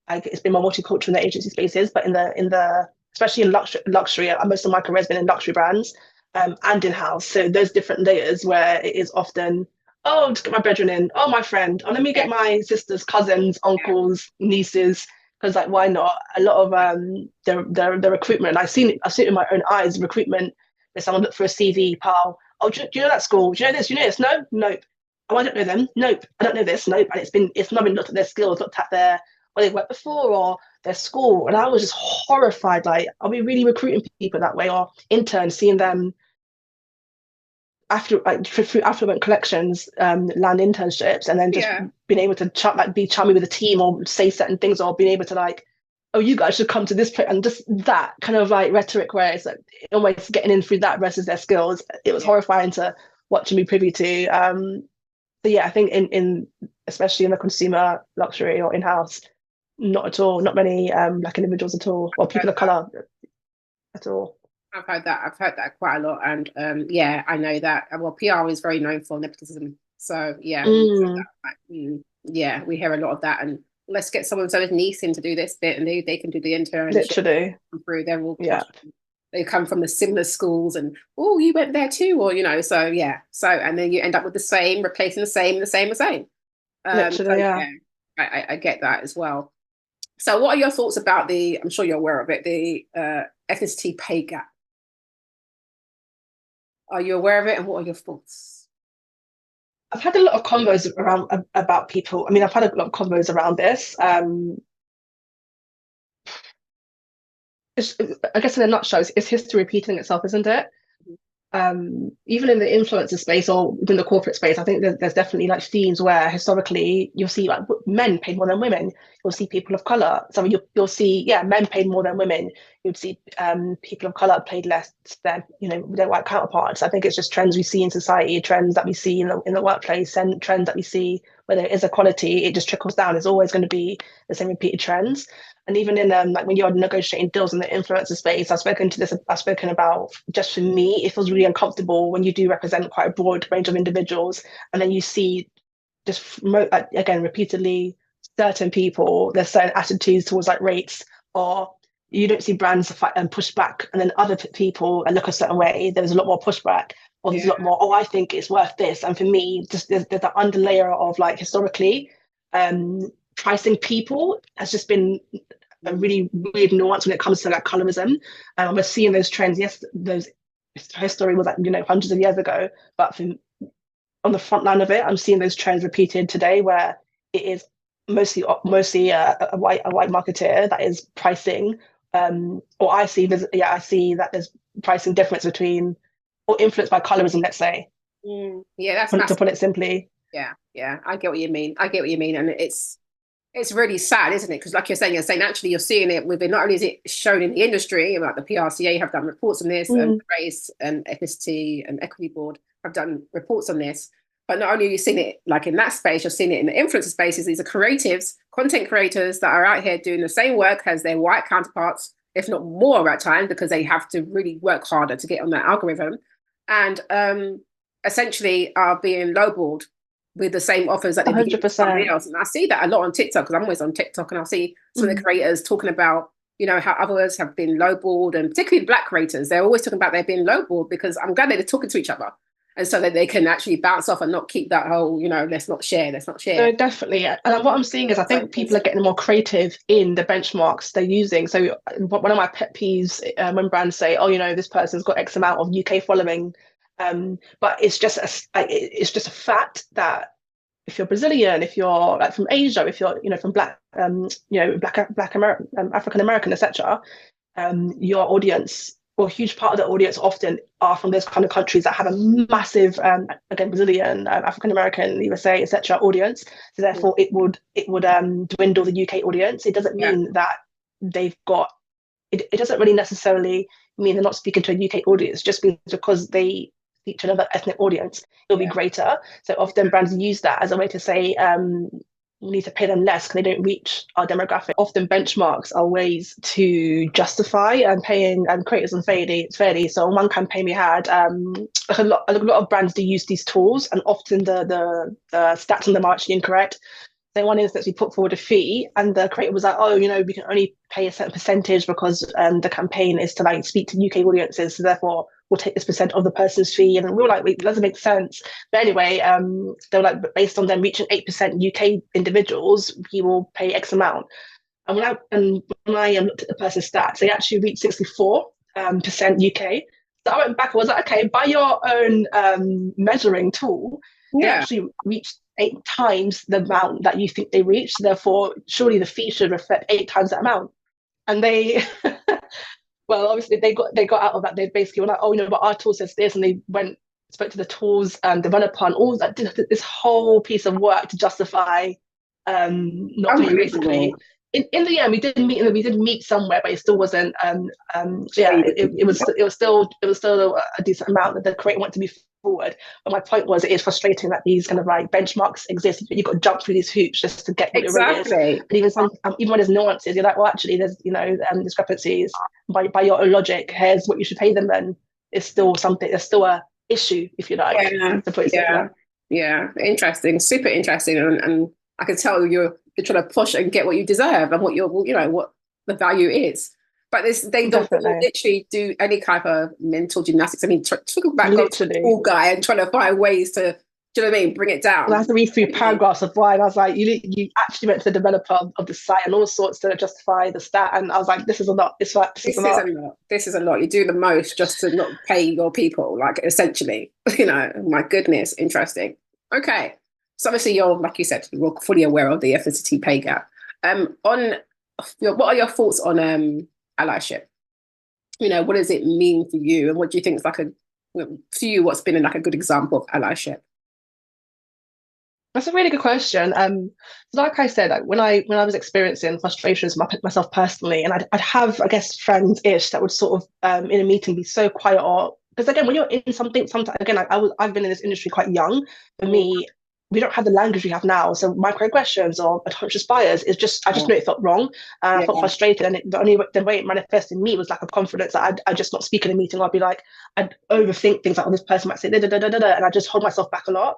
it's been more multicultural in the agency spaces, but in the especially in luxury, most of my career has been in luxury brands and in-house. So there's different layers where it is often, oh, just get my brethren in, oh, my friend, oh, let me get my sisters, cousins, uncles, nieces, because like, why not? A lot of the recruitment, I've seen it in my own eyes, recruitment, there's someone look for a CV, pal, oh, do you know that school? Do you know this? Do you know this? No? Nope. Oh, I don't know them. Nope. I don't know this. Nope. And it's not been looked at their skills, looked at where they worked before or their school. And I was just horrified. Like, are we really recruiting people that way? Or interns, seeing them through affluent collections, land internships, and then just being able to be chummy with the team or say certain things, or being able to like, oh, you guys should come to this place, and just that kind of like rhetoric where it's like almost getting in through that versus their skills. It was horrifying to watch and be privy to. So yeah, I think in especially in the consumer luxury or in-house, not at all, not many Black individuals at all, or people of color at all. I've heard that quite a lot, and I know that. Well, PR is very known for nepotism, so we hear a lot of that. And let's get someone so his niece in to do this bit, and they can do the intern. Literally, through. They're all they come from the similar schools, and oh, you went there too, or so and then you end up with the same, replacing the same. Literally, yeah. Yeah, I get that as well. So what are your thoughts about I'm sure you're aware of it, the ethnicity pay gap? Are you aware of it, and what are your thoughts? I've had a lot of convos around about people. I mean, I've had a lot of convos around this. I guess in a nutshell, it's history repeating itself, isn't it? Even in the influencer space or within the corporate space, I think there's definitely like themes where historically you'll see like men paid more than women. You'll see people of color. So you'll see, yeah, men paid more than women. You'd see people of color paid less than their white counterparts. I think it's just trends we see in society, trends that we see in the workplace, and trends that we see where there is equality. It just trickles down. It's always going to be the same repeated trends. And even in like when you're negotiating deals in the influencer space, I've spoken about, just for me, it feels really uncomfortable when you do represent quite a broad range of individuals, and then you see just again repeatedly certain people, there's certain attitudes towards like rates, or you don't see brands fight and push back, and then other people look a certain way. There's a lot more pushback, or there's a lot more, oh, I think it's worth this. And for me, just there's that underlayer of like historically, pricing people has just been a really weird nuance when it comes to like colorism. And we're seeing those trends. Yes, those history was like hundreds of years ago, but on the front line of it, I'm seeing those trends repeated today, where it is mostly a white marketeer that is pricing, or I see that there's pricing difference between, or influenced by colorism, let's say. Yeah, that's to put it simply. Yeah, I get what you mean. And it's really sad, isn't it? Because like you're saying actually you're seeing it within, not only is it shown in the industry, like the PRCA have done reports on this, and Race and Ethnicity and Equity Board have done reports on this, but not only are you seeing it like in that space, you're seeing it in the influencer spaces. These are creatives, content creators that are out here doing the same work as their white counterparts, if not more at times, because they have to really work harder to get on that algorithm, and essentially are being lowballed with the same offers that they give to somebody else. And I see that a lot on TikTok, because I'm always on TikTok, and I'll see some of the creators talking about, how others have been lowballed, and particularly Black creators. They're always talking about they're being lowballed, because I'm glad they're talking to each other. And so that they can actually bounce off and not keep that whole, let's not share. No, definitely. And what I'm seeing is I think people are getting more creative in the benchmarks they're using. So one of my pet peeves, when brands say, oh, this person's got X amount of UK following, but it's just a fact that if you're Brazilian, if you're like from Asia, if you're from Black American, African American, etc., your audience, or a huge part of the audience, often are from those kind of countries that have a massive, again, Brazilian, African American, USA, etc. audience. So therefore, it would dwindle the UK audience. It doesn't mean that they've got. It doesn't really necessarily mean they're not speaking to a UK audience. Just because they speak to another ethnic audience, it'll be greater. So often brands use that as a way to say, we need to pay them less because they don't reach our demographic. Often benchmarks are ways to justify paying creators unfairly. So on one campaign we had, a lot of brands do use these tools, and often the stats on them are actually incorrect. So in one instance, we put forward a fee, and the creator was like, oh, we can only pay a certain percentage because the campaign is to like speak to UK audiences. So therefore, we'll take this percent of the person's fee. And we were like, wait, it doesn't make sense. But anyway, they were like, based on them reaching 8% UK individuals, we will pay X amount. And when I looked at the person's stats, they actually reached 64% UK. So I went back and was like, okay, by your own measuring tool, they actually reached 8 times the amount that you think they reached. Therefore, surely the fee should reflect 8 times that amount. And they, well, obviously they got out of that. They basically were like, oh, but our tool says this, and they spoke to the tools developer and all that, did this whole piece of work to justify not paying, basically. In the end, we did meet somewhere, but it still wasn't. It was still a decent amount that the creator wanted to be forward. But my point was, it is frustrating that these kind of like benchmarks exist. You've got to jump through these hoops just to get what your rate is. And even when there's nuances, you're like, well, actually, there's discrepancies. By your own logic, here's what you should pay them. Then it's still something. There's still a issue, if you like. Yeah. Interesting, super interesting, and I can tell you're trying to push and get what you deserve and what what the value is. But they don't literally do any kind of mental gymnastics. I mean, talk about going to the pool guy and trying to find ways to Do you know what I mean? Bring it down. And I had to read through paragraphs of why, and I was like, you actually went to the developer of the site and all sorts to justify the stat. And I was like, this is a lot. This is a lot. This is a lot. You do the most just to not pay your people, like essentially. You know, my goodness, interesting. Okay. So obviously you're, like you said, you're fully aware of the ethnicity pay gap. What are your thoughts on allyship? You know, what does it mean for you? And what do you think is like for you, what's been like a good example of allyship? That's a really good question. So like I said, like when I was experiencing frustrations myself personally, and I'd have, I guess, friends-ish that would sort of in a meeting be so quiet, or because again, when you're in something, sometimes again, like I've been in this industry quite young. For me, we don't have the language we have now, so microaggressions or unconscious bias is just I just know it felt wrong, and I felt frustrated, and the way it manifested in me was lack of confidence. I just not speak in a meeting. I'd be like, I'd overthink things like, oh, this person might say da da da da da, and I just hold myself back a lot.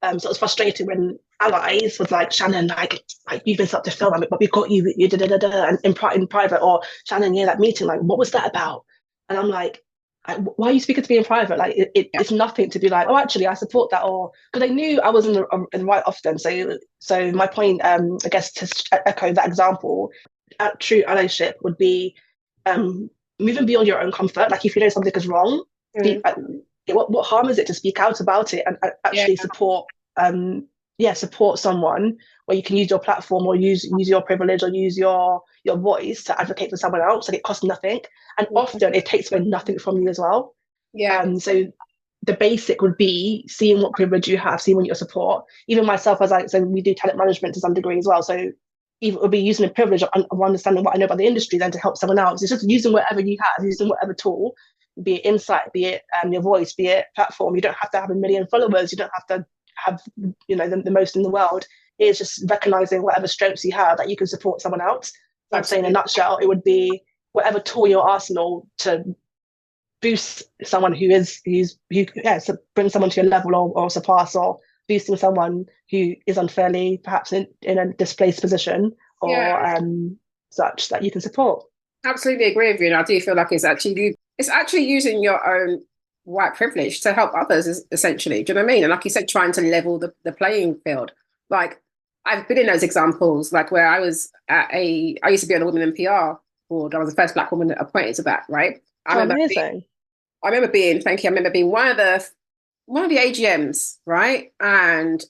So it was frustrating when allies was like, Shannon, like you've been such a film, but we got you da da da da, and in private, or Shannon, yeah, that meeting, like, what was that about? And I'm like, why are you speaking to me in private? Like, it's nothing to be like, oh, actually, I support that, or because they knew I wasn't in the right often. So my point, I guess, to echo that example, true allyship would be moving beyond your own comfort. Like, if you know something is wrong, what harm is it to speak out about it and actually support someone where you can use your platform or use your privilege or use your voice to advocate for someone else, and it costs nothing, and often it takes away nothing from you as well. So the basic would be seeing what privilege you have, seeing what your support. Even myself, so we do talent management to some degree as well, so even it would be using the privilege of understanding what I know about the industry then to help someone else. It's just using whatever you have, using whatever tool, be it insight, be it your voice, be it platform. You don't have to have 1 million followers. You don't have to have the most in the world. It's just recognizing whatever strengths you have that you can support someone else. So I'd say in a nutshell, it would be whatever tool in your arsenal to boost someone who bring someone to your level or surpass, or boosting someone who is unfairly perhaps in a displaced position or such that you can support. Absolutely agree with you. And I do feel like it's actually using your own white privilege to help others, essentially. Do you know what I mean? And like you said, trying to level the playing field. Like, I've been in those examples, like where I used to be on the Women in PR board. I was the first Black woman appointed to that, right? Amazing. I remember being one of the AGMs, right? And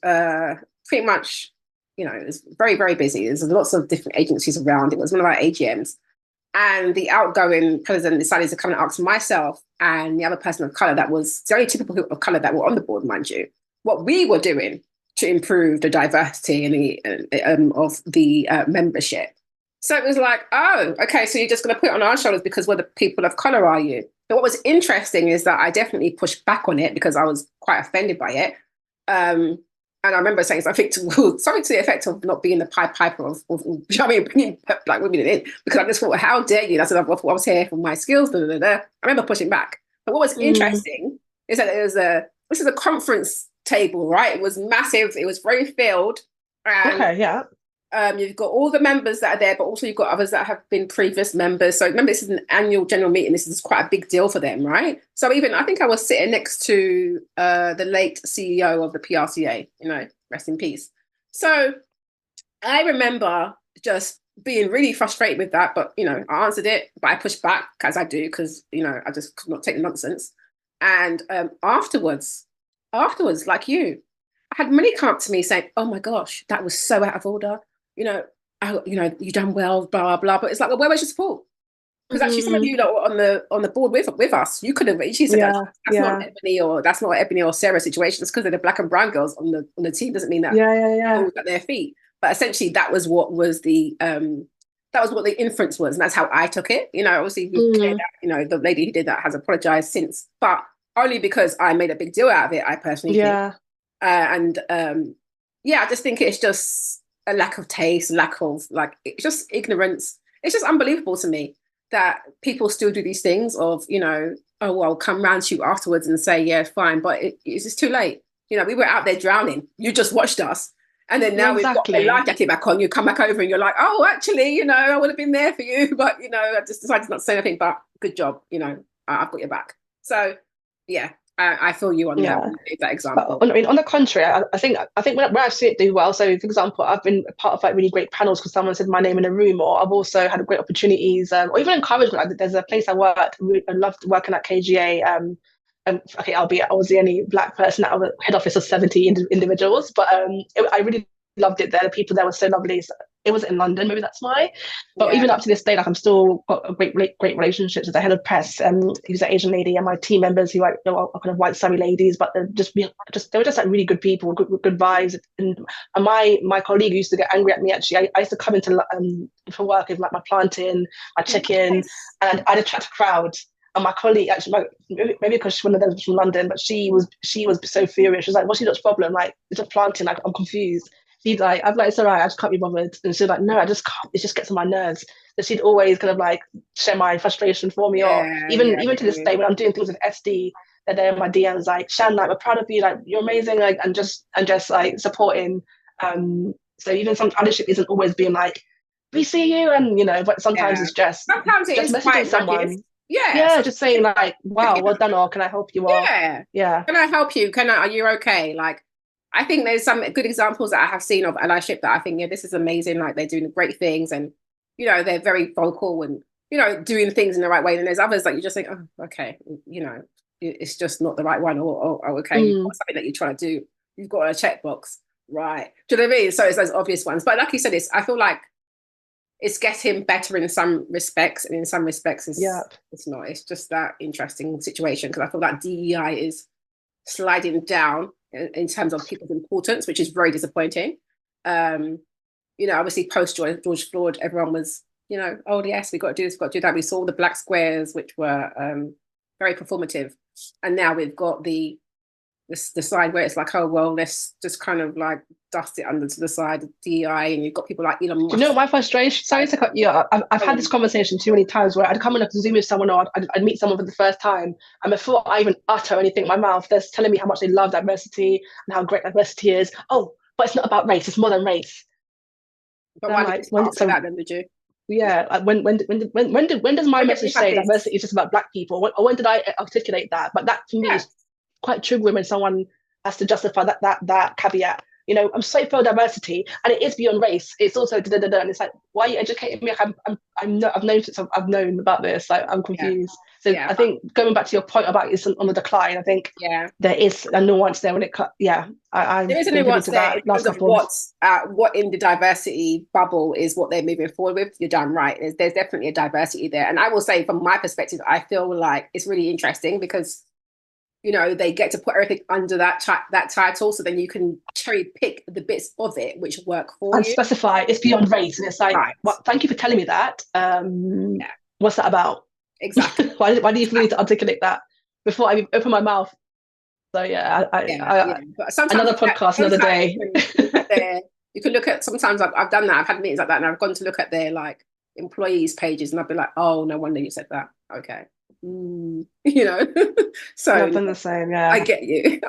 pretty much, it was very, very busy. There's lots of different agencies around. It was one of our AGMs. And the outgoing president decided to come and ask myself and the other person of colour, that was the only two people of colour that were on the board, mind you, what we were doing to improve the diversity of the membership. So it was like, oh, okay, so you're just going to put it on our shoulders because we're the people of colour, are you? But what was interesting is that I definitely pushed back on it because I was quite offended by it. And I remember saying something to the effect of not being the Pied Piper of bringing Black women in, because I just thought, how dare you? I said, I was here for my skills. Da, da, da. I remember pushing back. But what was interesting is that this is a conference table, right? It was massive. It was very filled. And, you've got all the members that are there, but also you've got others that have been previous members. So remember, this is an annual general meeting. This is quite a big deal for them, right? So I think I was sitting next to the late CEO of the PRCA, rest in peace. So I remember just being really frustrated with that, but, I answered it, but I pushed back, as I do, because, I just could not take the nonsense. And afterwards, like you, I had many come up to me saying, oh my gosh, that was so out of order. You done well, blah, blah. But it's like, well, where was your support? Because actually some of you lot on the board with us, you could have said that's not an Ebony or Sarah situation. It's because they're the Black and brown girls on the team. Doesn't mean that all at their feet. But essentially that was what the inference was, and that's how I took it. Obviously that, the lady who did that has apologized since, but only because I made a big deal out of it, I personally think. I just think it's just a lack of taste, it's just ignorance. It's just unbelievable to me that people still do these things of, oh, well, come round to you afterwards and say, yeah, fine, but it's just too late. We were out there drowning. You just watched us. And then now we've got the life jacket back on. You come back over and you're like, oh, actually, I would have been there for you. But, I just decided not to say anything, but good job. I've got your back. So, yeah, I feel you on that. Yeah. When you gave that But example. I mean, on the contrary, I think when I've seen it do well. So, for example, I've been part of like really great panels because someone said my name in a room, or I've also had great opportunities, or even encouragement. Like, there's a place I worked. I loved working at KGA. Okay, albeit I was the only black person at our head office of 70 individuals, but I really loved it there. The people there were so lovely. So it was in London, maybe that's why. But Yeah. even up to this day, like I'm still got a great relationships with the head of press, who's an Asian lady, and my team members who are kind of white Surrey ladies, but they were just like really good people, good vibes. And my colleague used to get angry at me. Actually, I used to come into for work with like my planting, my chicken, Yes. and I'd attract a crowd. And my colleague actually, maybe because one of them was from London, but she was so furious. She was like, "What's your problem? Like, it's just planting. Like, I'm confused." She'd like, I'm like, "It's all right. I just can't be bothered." And she's like, "No, I just can't. It just gets on my nerves." So she'd always kind of like share my frustration for me, or Yeah, even to this day when I'm doing things with SD, they're there in my DMs like, "Shan, like, we're proud of you. Like, you're amazing. Like, and just like supporting." So even some allyship isn't always being like, "We see you," and but sometimes yeah. it's just Sometimes it is messaging quite rugged. someone. Yeah. Yeah, just saying like, "Wow, well done," or "Can I help you?" Or Yeah. yeah, Can I help you? Are you okay? Like, I think there's some good examples that I have seen of allyship that I think, yeah, this is amazing. Like, they're doing great things, and they're very vocal and doing things in the right way. And there's others that you just think, oh, okay, it's just not the right one, or okay, you've got something that you're trying to do. You've got a checkbox, right? Do you know what I mean? So it's those obvious ones. But like you said, I feel like it's getting better in some respects, and in some respects, it's not. It's just that interesting situation because I feel like DEI is sliding down in terms of people's importance, which is very disappointing. Obviously post George Floyd, everyone was, oh yes, we got to do this, we've got to do that. We saw the black squares, which were very performative, and now we've got the side where it's like, oh well, let's just kind of like dust it under to the side of DEI, and you've got people like Elon Musk. Do you know what my frustration? Sorry to cut you. I've had this conversation too many times where I'd come on a Zoom with someone, or I'd meet someone for the first time, and before I even utter anything in my mouth, they're telling me how much they love diversity and how great diversity is. Oh, but it's not about race; it's more than race. But why did you say that then? Did you? Yeah, like when does my message say diversity is just about black people? Or when did I articulate that? But that for me is quite triggering when someone has to justify that caveat. I'm so for diversity, and it is beyond race. It's also and it's like, why are you educating me? I've known about this. Like, I'm confused. So I think going back to your point about it's on the decline, I think there is a nuance there when it cut. Yeah, there is a nuance there in terms of what in the diversity bubble is what they're moving forward with. You're damn right. There's definitely a diversity there, and I will say from my perspective, I feel like it's really interesting because they get to put everything under that title, so then you can cherry pick the bits of it which work for and you. Specify it's beyond race, and it's like, well, thank you for telling me that. What's that about? Exactly. why do you feel need to articulate that before I open my mouth? So But sometimes another podcast, another day. You can look at. Sometimes I've done that. I've had meetings like that, and I've gone to look at their like employees' pages, and I've been like, oh, no wonder you said that. Okay. So I've done the same. Yeah, I get you.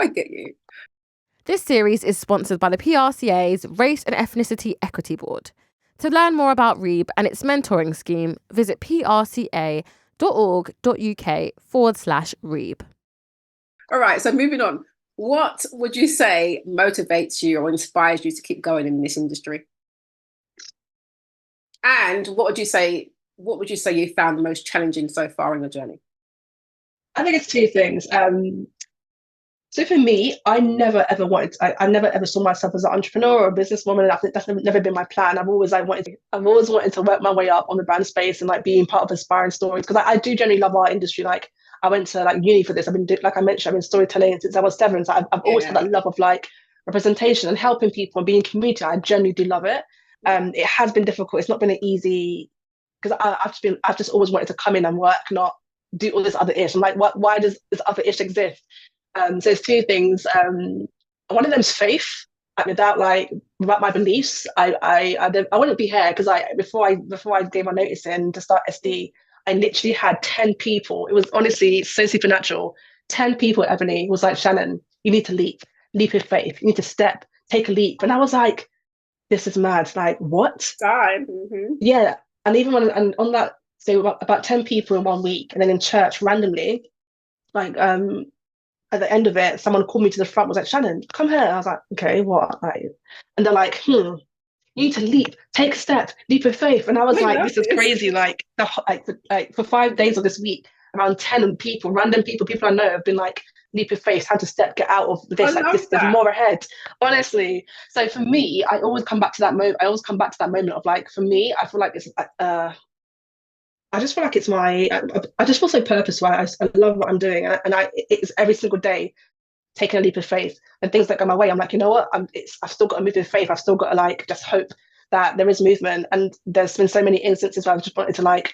This series is sponsored by the PRCA's Race and Ethnicity Equity Board. To learn more about REEB and its mentoring scheme, visit prca.org.uk/REEB. All right, so moving on. What would you say motivates you or inspires you to keep going in this industry? And what would you say you found the most challenging so far in your journey? I think it's two things. So for me, I never ever saw myself as an entrepreneur or a businesswoman. I think that's never been my plan. I've always wanted to work my way up on the brand space and like being part of inspiring stories, because I do generally love our industry. Like, I went to like uni for this. Like I mentioned, I've been storytelling since I was 7. So I've always had that love of like representation and helping people and being community. I genuinely do love it. It has been difficult. It's not been an easy, because I've just always wanted to come in and work, not do all this other ish. I'm like, why does this other ish exist? So there's two things. One of them's faith. Without my beliefs, I wouldn't be here, because before I gave my notice in to start SD, I literally had 10 people. It was honestly so supernatural. 10 people at Ebony was like, Shannon, you need to leap with faith. You need to take a leap. And I was like, this is mad. Like, what? Mm-hmm. Yeah. And even on that, so about 10 people in 1 week, and then in church randomly, like at the end of it, someone called me to the front, was like, Shannon, come here. And I was like, okay, what? Like, and they're like, you need to leap, take a step, leap of faith. And I was like, this is crazy. Like, for 5 days of this week, around 10 people, random people I know have been like, leap of faith, how to step, get out of this, like this, there's more ahead. Honestly. So for me, I always come back to that moment. Of like, for me, I feel like it's I just feel like it's I just feel so purposeful. I love what I'm doing, and it's every single day taking a leap of faith, and things that go my way, I'm like, you know what, I've still got to move with faith. I've still got to like just hope that there is movement. And there's been so many instances where I've just wanted to like,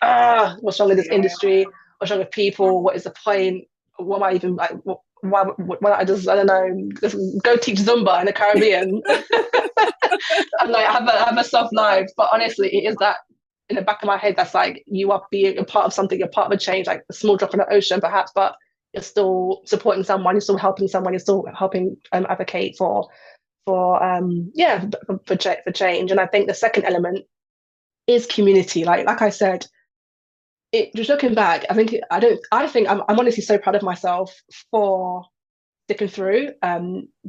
what's wrong with this industry? What's wrong with people? What is the point? What am I even like? Why I don't know, just go teach Zumba in the Caribbean and like have a soft life. But honestly, it is that in the back of my head that's like, you are being a part of something, you're part of a change, like a small drop in the ocean perhaps, but you're still supporting someone, you're still helping someone, you're still helping advocate for change. And I think the second element is community. Like I said, just looking back, I think I'm honestly so proud of myself for sticking through,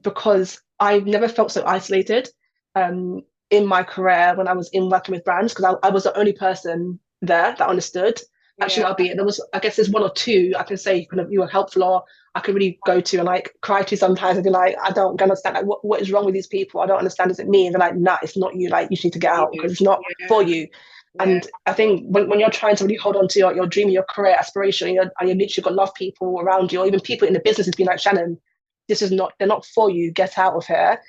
because I've never felt so isolated in my career when I was in working with brands, because I was the only person there that understood. Actually, albeit I guess there's one or two I can say you were helpful, or I could really go to and like cry to sometimes and be like, I don't understand, like what is wrong with these people? I don't understand. Is it me? And they're like, nah, it's not you. Like, you need to get out because it's not for you. And I think when you're trying to really hold on to your dream, your career aspiration, and you literally got love people around you, or even people in the business has been like, Shannon, they're not for you, get out of here.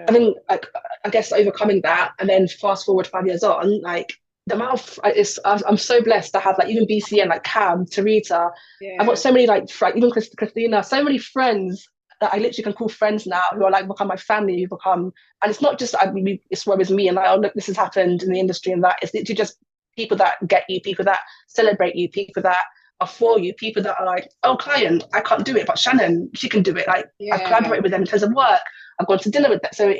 I think like, I guess overcoming that, and then fast forward 5 years on, like the amount of I'm so blessed to have like even BCN, like Cam, Tarita. I've got so many like even Christina, so many friends that I literally can call friends now, who are like become my family, who become, and it's not just it's where it's me and like, oh look, this has happened in the industry, and that it's literally just people that get you, people that celebrate you, people that are for you, people that are like, oh, client, I can't do it, but Shannon, she can do it. Like, I've collaborated with them in terms of work, I've gone to dinner with them. So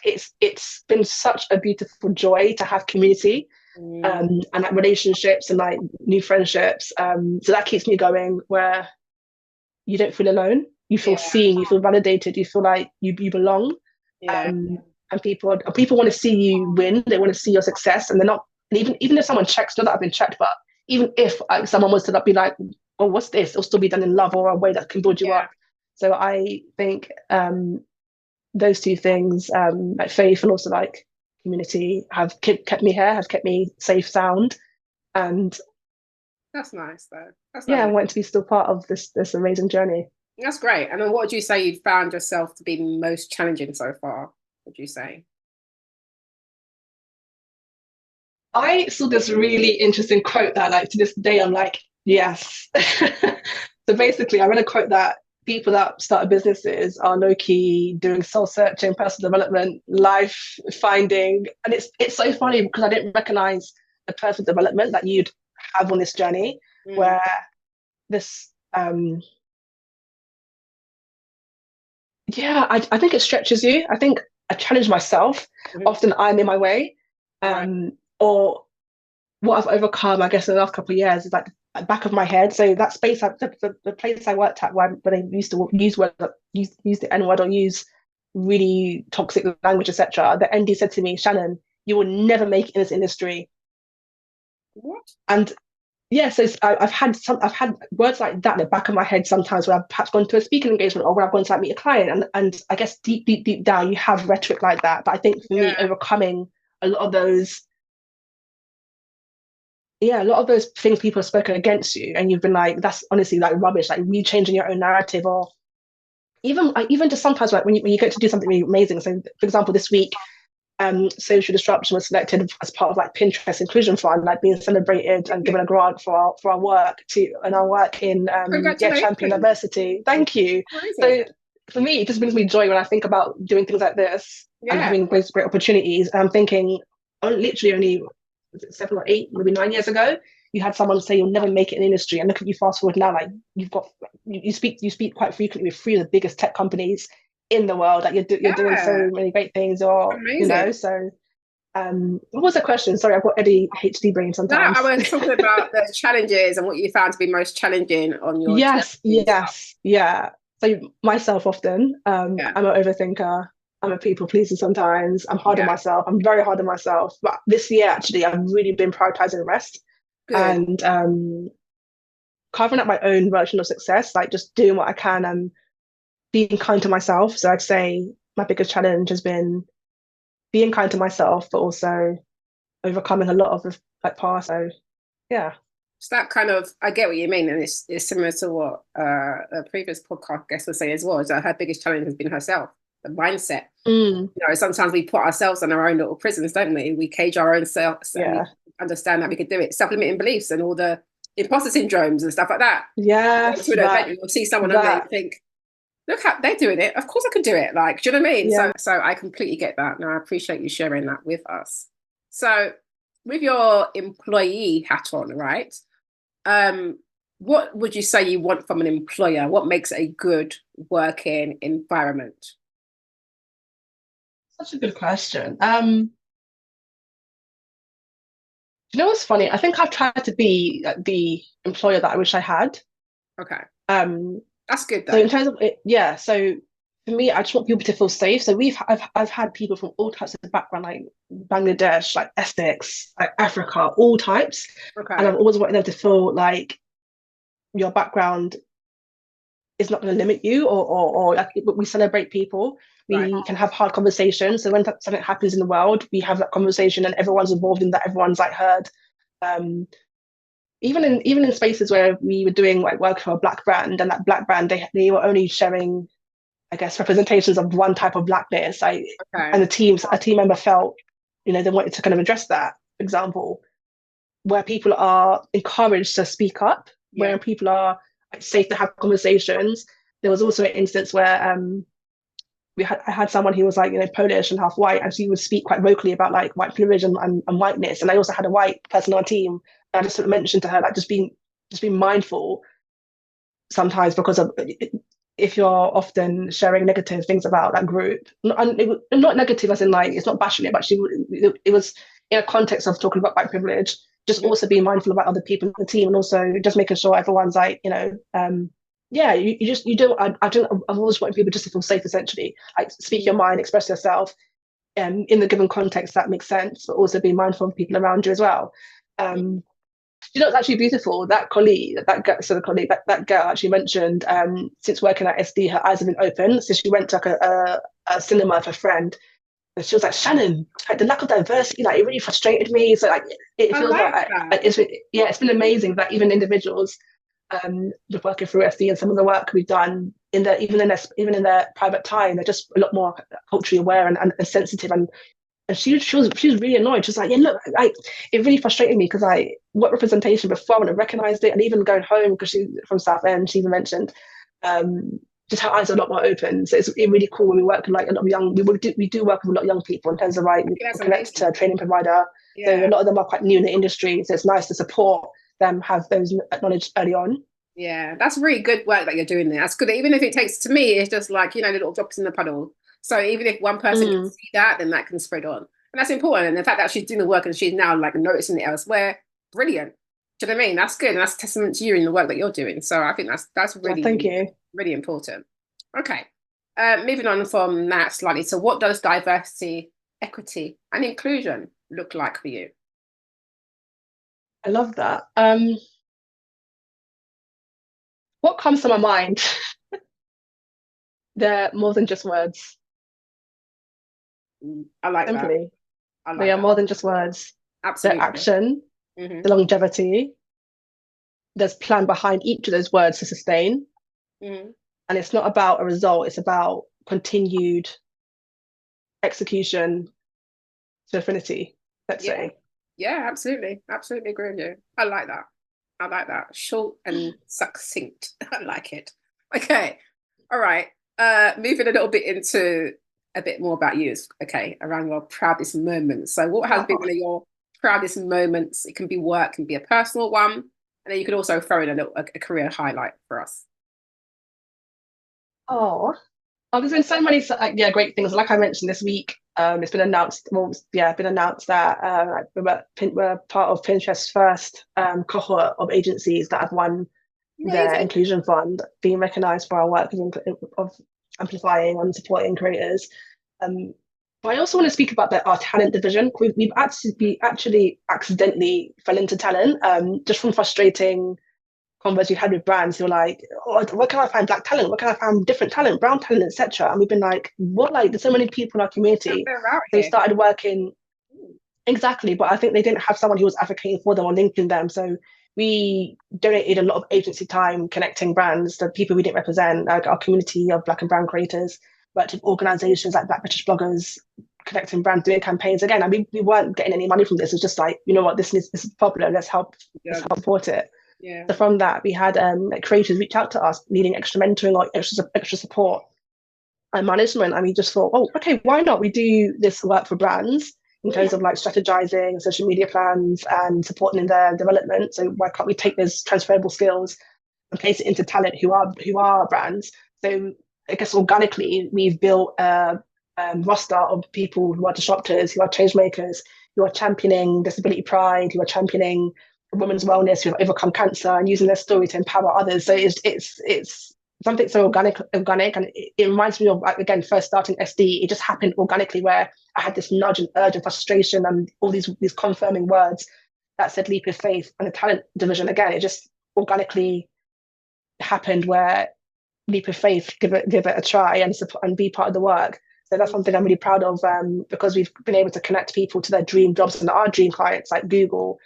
it's been such a beautiful joy to have community, and like relationships and like new friendships. So that keeps me going, where you don't feel alone, you feel seen, you feel validated, you feel like you belong. And people want to see you win, they want to see your success, and they're not, and even if someone checks, not that I've been checked, but even if someone was to be like, oh, what's this? It'll still be done in love or a way that can build you up. So I think those two things, like faith and also like community, have kept me here, have kept me safe, sound. And that's nice though. That's I want to be still part of this amazing journey. That's great. And then what would you say you found yourself to be most challenging so far, would you say? I saw this really interesting quote that like to this day I'm like, yes. So basically I read a quote that people that start businesses are low-key doing soul searching, personal development, life finding. And it's so funny because I didn't recognize the personal development that you'd have on this journey, where this I think it stretches you. I think I challenge myself. Often I'm in my way. Or what I've overcome, I guess, in the last couple of years is like the back of my head. So that space, the place I worked at, where they used to use the N-word or use really toxic language, etc. The ND said to me, Shannon, you will never make it in this industry. What? And so I've had words like that in the back of my head sometimes, when I've perhaps gone to a speaking engagement, or when I've gone to like meet a client, and I guess deep down you have rhetoric like that. But I think for me, overcoming a lot of those things people have spoken against you, and you've been like, that's honestly like rubbish, like rechanging your own narrative, or even just sometimes like when you get to do something really amazing. So for example, this week, Social Disruption was selected as part of like Pinterest Inclusion Fund, like being celebrated and given a grant for our work in Champion Diversity. Thank you. Amazing. So for me, it just brings me joy when I think about doing things like this and having those great opportunities. And I'm thinking, literally only 7 or 8, maybe 9 years ago, you had someone say you'll never make it in the industry, and look at you fast forward now, like you speak quite frequently with 3 of the biggest tech companies in the world, like you're doing so many great things, or amazing. So what was the question? Sorry, I've got ADHD brain sometimes. No, I was talking about the challenges and what you found to be most challenging on your journey. So myself often, Yeah. I'm an overthinker. I'm a people pleaser sometimes. I'm hard on myself. I'm very hard on myself. But this year, actually, I've really been prioritizing rest Good. and carving out my own version of success, like just doing what I can and being kind to myself. So I'd say my biggest challenge has been being kind to myself, but also overcoming a lot of the like past. So yeah. It's that kind of, I get what you mean, and it's similar to what a previous podcast guest was saying as well, is that her biggest challenge has been herself, the mindset. Mm, You know, sometimes we put ourselves in our own little prisons, don't we? We cage our own selves and we yeah. understand that we could do it. Self-limiting beliefs and all the imposter syndromes and stuff like that. Yes, To an event, you'll see someone on there and think, look how they're doing it. Of course I can do it. Like, do you know what I mean? yeah. So I completely get that. No, I appreciate you sharing that with us. So with your employee hat on, right? What would you say you want from an employer? What makes a good working environment? Such a good question. You know what's funny? I think I've tried to be like, the employer that I wish I had. Okay. Um, That's good so though. in terms of it, yeah. So for me, I just want people to feel safe. So I've had people from all types of background, like Bangladesh, like Essex, like Africa, all types, and Okay. I've always wanted them to feel like your background is not going to limit you, or like we celebrate people. Right. We can have hard conversations. So when something happens in the world, we have that conversation, and everyone's involved in that. Everyone's like heard. Um, even in spaces where we were doing like work for a black brand, and that black brand they were only sharing, I guess, representations of one type of blackness. Okay. And a team member felt, they wanted to kind of address that. For example, where people are encouraged to speak up, Yeah. where people are like, safe to have conversations. There was also an instance where I had someone who was like Polish and half white, and she would speak quite vocally about like white privilege and whiteness. And I also had a white person on our team. And I just mentioned to her like just being mindful sometimes because of if you're often sharing negative things about that group, not negative as in like it's not bashing it, but it was in a context of talking about white privilege. Just Mhm. also being mindful about other people in the team, and also just making sure everyone's like yeah, you don't. I've always wanted people just to feel safe, essentially, like speak your mind, express yourself, in the given context that makes sense, but also be mindful of people around you as well. It's actually beautiful. That colleague, that girl actually mentioned, since working at SD, her eyes have been open. So she went to like a cinema with a friend, and she was like, Shannon, like the lack of diversity, like it really frustrated me. So like it I feels like like that. it's been amazing that even individuals, with working through SD and some of the work we've done even in their private time, they're just a lot more culturally aware and sensitive and she was really annoyed. She's like, yeah, look, it really frustrated me because I what representation before I would have recognised it, and even going home because she's from Southend, she even mentioned, just her eyes are a lot more open. So it's really cool when we work with like a lot of young. We do work with a lot of young people in terms of like we That's connect amazing. to a training provider. So Yeah. a lot of them are quite new in the industry. So it's nice to support them have those knowledge early on. Yeah. That's really good work that you're doing there. That's good. Even if it takes, to me, it's just like, little drops in the puddle. So even if one person can Mm, see that, then that can spread on. And that's important. And the fact that she's doing the work and she's now like noticing it elsewhere, brilliant. Do you know what I mean? That's good. And that's a testament to you in the work that you're doing. So I think that's yeah, really, thank you. really important. Okay. Moving on from that slightly. So what does diversity, equity, and inclusion look like for you? I love that. What comes to my mind? They're more than just words. I like that. Simply, I they like are that. more than just words. Their Absolutely. action, Hmm. the longevity. There's plan behind each of those words to sustain, Hmm. and it's not about a result. It's about continued execution to affinity. Let's Yeah. say. Yeah, absolutely. Absolutely agree with you. I like that. I like that. Short and succinct. I like it. Okay. All right. Moving a little bit into a bit more about you, okay, around your proudest moments. So what has been Oh, one of your proudest moments? It can be work, can be a personal one. And then you could also throw in a career highlight for us. oh, there's been so many great things. Like I mentioned this week, it's been announced. Well, yeah, been announced that we're part of Pinterest's first cohort of agencies that have won their Amazing. inclusion fund, being recognised for our work of amplifying and supporting creators. Um, but I also want to speak about our talent division. We actually accidentally fell into talent just from frustrating convos we've had with brands who are like, oh, where can I find black talent? Where can I find different talent, brown talent, etc. And we've been like, what? Like, there's so many people in our community. They're out So we here. started working exactly, but I think they didn't have someone who was advocating for them or linking them. So we donated a lot of agency time connecting brands, the people we didn't represent, like our community of black and brown creators, worked with organizations like Black British bloggers, connecting brands, doing campaigns. Again, I mean, we weren't getting any money from this. It's just like, you know what, this is popular. Let's help support it. Yeah. So from that, we had creators reach out to us needing extra mentoring or extra support and management. And we just thought, oh, okay, why not? We do this work for brands in terms of like strategizing social media plans and supporting their development. So why can't we take those transferable skills and place it into talent who are brands? So I guess organically, we've built a roster of people who are disruptors, who are change makers, who are championing disability pride, who are championing women's wellness, who have overcome cancer and using their story to empower others. So it's something so organic, and it reminds me of, like, again, first starting SD. It just happened organically, where I had this nudge and urge and frustration and all these confirming words that said leap of faith. And the talent division, again, it just organically happened, where leap of faith, give it a try and support and be part of the work. So that's something I'm really proud of, because we've been able to connect people to their dream jobs and our dream clients like Google,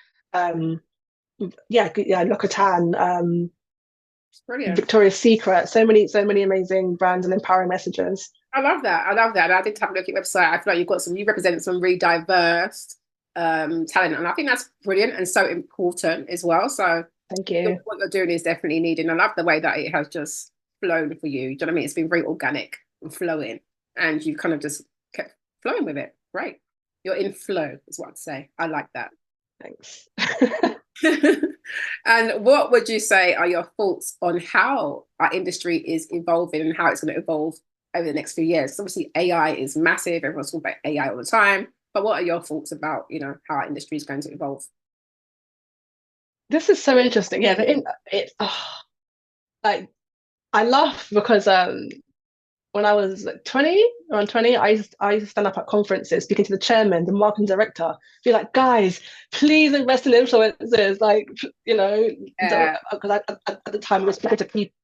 Loccatan, Brilliant. Victoria's Secret, so many amazing brands and empowering messages. I love that. I love that. And I did have a look at your website. I feel like you represent some really diverse talent. And I think that's brilliant and so important as well. So Thank you. what you're doing is definitely needed. And I love the way that it has just flown for you. Do you know what I mean? It's been very organic and flowing. And you've kind of just kept flowing with it. Great. You're in flow, is what I'd say. I like that. Thanks. And what would you say are your thoughts on how our industry is evolving and how it's going to evolve over the next few years? So obviously, AI is massive. Everyone's talking about AI all the time. But what are your thoughts about, how our industry is going to evolve? This is so interesting. Yeah, like I laugh because when I was like 20, around 20, I used to stand up at conferences speaking to the chairman, the marketing director, be like, guys, please invest in influencers. Like, because at the time we were speaking to people,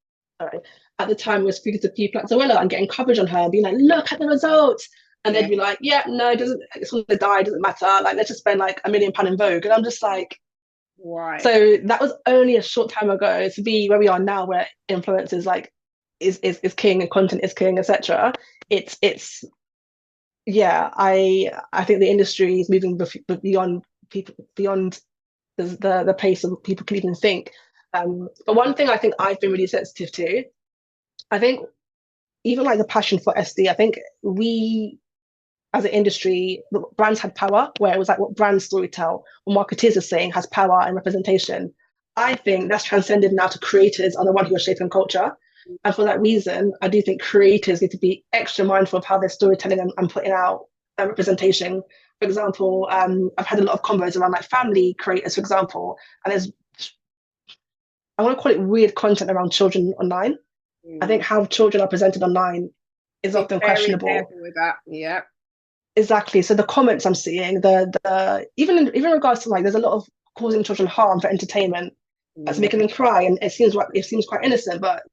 sorry, at the time we were speaking to people like Zoella and getting coverage on her and being like, look at the results. And they'd be like, yeah, no, it's going to die, it doesn't matter. Like, let's just spend like £1 million in Vogue. And I'm just like, right. So that was only a short time ago. To be where we are now, where influencers like is king and content is king, etc. It's yeah. I think the industry is moving beyond people, beyond the pace of people can even think. But one thing I think I've been really sensitive to, I think even like the passion for SD, I think we as an industry, brands had power, where it was like what brands storytell, what marketers are saying has power and representation. I think that's transcended now to creators are the one who are shaping culture. And for that reason, I do think creators need to be extra mindful of how they're storytelling and putting out a representation. For example, I've had a lot of combos around like family creators, for example, and there's, I want to call it weird content around children online. I think how children are presented online is often questionable. With that. Yeah. Exactly. So the comments I'm seeing, the even in regards to like, there's a lot of causing children harm for entertainment that's making them cry, and it seems quite innocent, but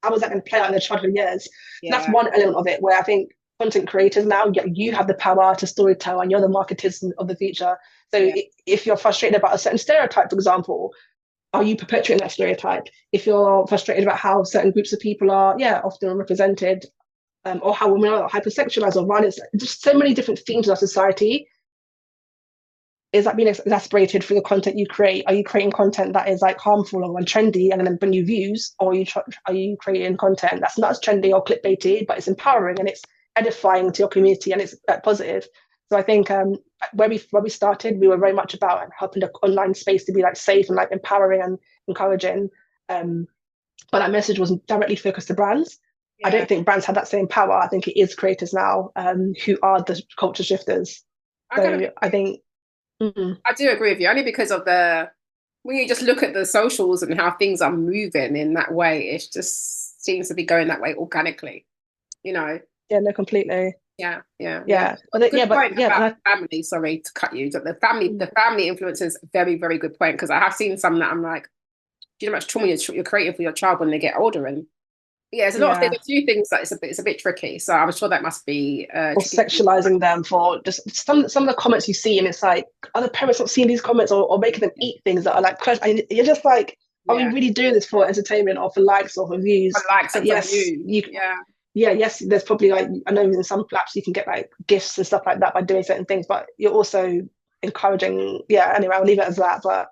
how is that going to play out in their childhood years? Yeah. So that's one element of it, where I think content creators now, you have the power to storytell, and you're the marketers of the future. So if you're frustrated about a certain stereotype, for example, are you perpetuating that stereotype? If you're frustrated about how certain groups of people are, often represented, or how women are hypersexualized or violence, just so many different themes in our society. Is that being exasperated through the content you create? Are you creating content that is like harmful or trendy and then bring you views? Or are you creating content that's not as trendy or clickbaity, but it's empowering and it's edifying to your community and it's positive? So I think where we started, we were very much about helping the online space to be like safe and like empowering and encouraging. But that message wasn't directly focused to brands. I don't think brands have that same power. I think it is creators now who are the culture shifters. I think I do agree with you, only because of the when you just look at the socials and how things are moving in that way, it just seems to be going that way organically, you know. Yeah, no, completely. Yeah. Well, Good but point about family. Sorry to cut you. The family influence is very, very good point, because I have seen some that I'm like, do you know how much trauma you're creating for your child when they get older? And yeah, there's a lot of things, a few things that it's a bit tricky. So I'm sure that must be or tricky. sexualizing them for just some of the comments you see, and it's like, are the parents not seeing these comments, or making them eat things that are like and you're just like, are we really doing this for entertainment or for likes or for views? For likes and yes, for views. yes, there's probably like, I know in some flaps you can get like gifts and stuff like that by doing certain things, but you're also encouraging. Anyway, I'll leave it as that. But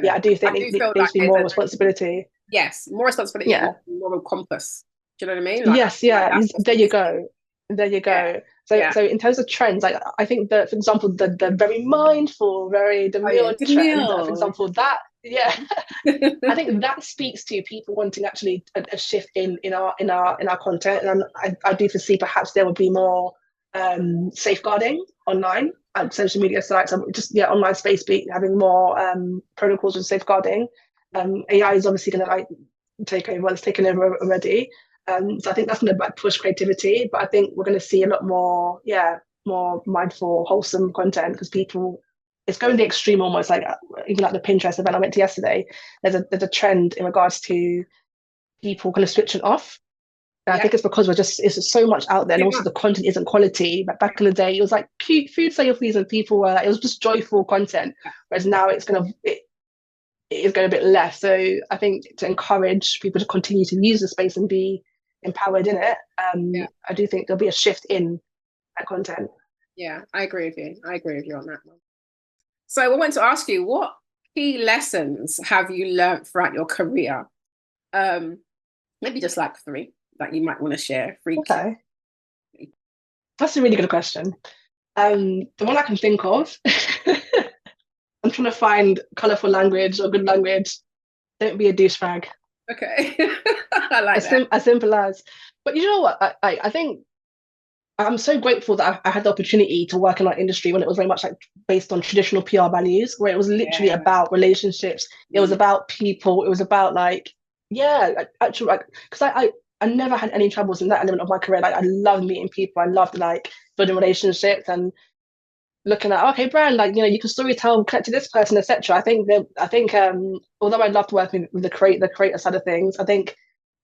I do think there needs to be more responsibility. Yes, more responsibility, and moral compass. Do you know what I mean? Like, there you go. So in terms of trends, like, I think that, for example, the very mindful, very demure trend, for example, that I think that speaks to people wanting actually a shift in our content, and I do foresee perhaps there will be more safeguarding online and social media sites, and just online space having more protocols and safeguarding. AI is obviously going to like take over. Well, it's taken over already. So I think that's going to push creativity, but I think we're going to see a lot more, more mindful, wholesome content, because it's going the extreme almost. Like, even like the Pinterest event I went to yesterday, there's a trend in regards to people kind of switching off. And I think it's because it's just so much out there, and also the content isn't quality. But back in the day, it was like cute food selfies, and people were like, it was just joyful content. Whereas now it is going a bit less. So I think to encourage people to continue to use the space and be empowered in it, I do think there'll be a shift in that content. Yeah, I agree with you on that one. So I want to ask you, what key lessons have you learned throughout your career? Maybe just like 3 that you might want to share. 3. Okay, that's a really good question. The one I can think of, I'm trying to find colourful language or good language. Don't be a douchebag. Okay. I like that. As simple as. But you know what? I think I'm so grateful that I had the opportunity to work in our industry when it was very much like based on traditional PR values, where it was literally about relationships. It was about people. It was about like, actually, like, because I never had any troubles in that element of my career. Like, I love meeting people. I loved like building relationships and looking at, okay, brand, like, you can story tell, connect to this person, etc. I think although I loved working with the creator side of things, I think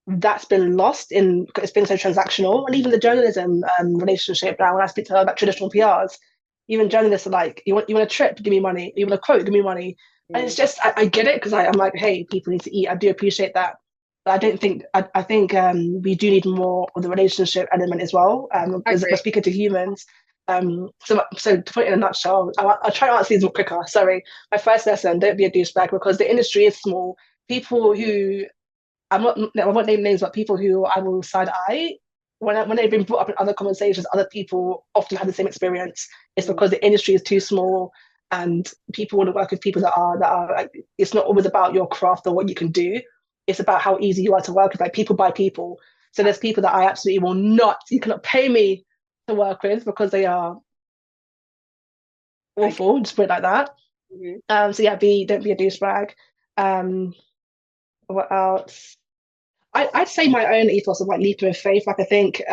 that's been lost in, it's been so transactional. And even the journalism relationship now, when I speak to her about traditional PRs, even journalists are like, you want a trip, give me money. You want a quote, give me money. And it's just, I get it, because I'm like, hey, people need to eat. I do appreciate that. But I don't think, I think we do need more of the relationship element as well. As we're speaking to humans. So to put it in a nutshell, I'll try to answer these more quicker. Sorry. My first lesson, don't be a douchebag, because the industry is small. People who, I won't name names, but people who I will side eye, when they've been brought up in other conversations, other people often have the same experience. It's because the industry is too small, and people want to work with people that are like, it's not always about your craft or what you can do. It's about how easy you are to work with, like people by people. So there's people that I absolutely will not, you cannot pay me to work with, because they are awful, just put it like that. So don't be a douchebag. What else? I'd say my own ethos of like leap of faith. Like, I think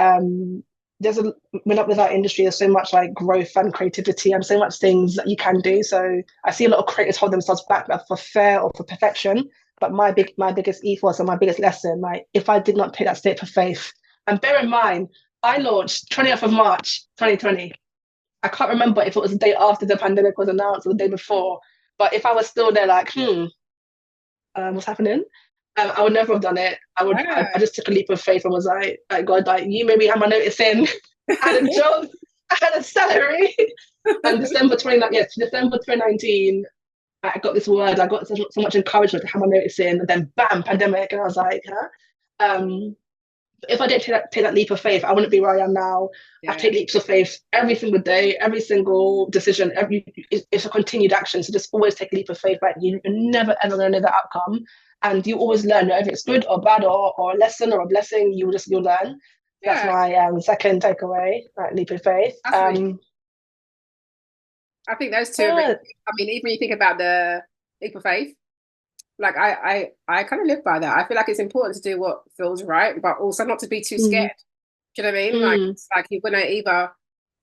with our industry, there's so much like growth and creativity and so much things that you can do. So I see a lot of creators hold themselves back for fair or for perfection. But my biggest ethos and my biggest lesson, like, if I did not take that step of faith, and bear in mind, I launched 20th of March 2020. I can't remember if it was the day after the pandemic was announced or the day before. But if I was still there, like, what's happening? I would never have done it. I just took a leap of faith and was like, God, like, you made me have my notice in. I had a job, I had a salary. And December 2019, I got this word. I got so much encouragement to have my notice in, and then bam, pandemic, and I was like, if I didn't take that leap of faith, I wouldn't be where I am now. I take leaps of faith every single day, every single decision. It's a continued action. So just always take a leap of faith. Right, you're never ever going to know the outcome, and you always learn. If it's good or bad or a lesson or a blessing, you'll learn. That's my second takeaway. Right, leap of faith. I think those two. I mean, even when you think about the leap of faith, Like I kind of live by that. I feel like it's important to do what feels right, but also not to be too Mm, scared. Do you know what I mean? Like mm. it's like you're gonna either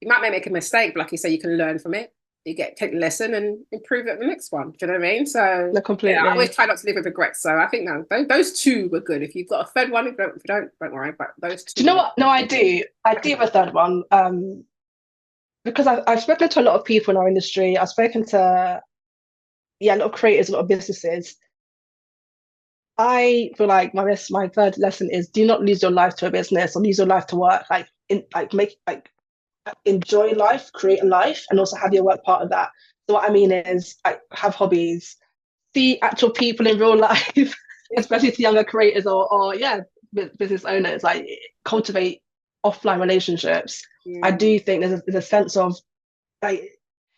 you might make a mistake, but like you say, you can learn from it. You take the lesson and improve it at the next one. Do you know what I mean? So No, yeah, I always completely. try not to live with regrets. So I think that those two were good. If you've got a third one, don't worry. But those Do two you know were what? No, I do. I do have a third one. Because I've spoken to a lot of people in our industry. I've spoken to, yeah, a lot of creators, a lot of businesses. I feel like my third lesson is do not lose your life to a business or lose your life to work. Make enjoy life, create a life, and also have your work part of that. So what I mean is like have hobbies, see actual people in real life, especially to younger creators or yeah, business owners, like cultivate offline relationships. I mm, do think there's a sense of like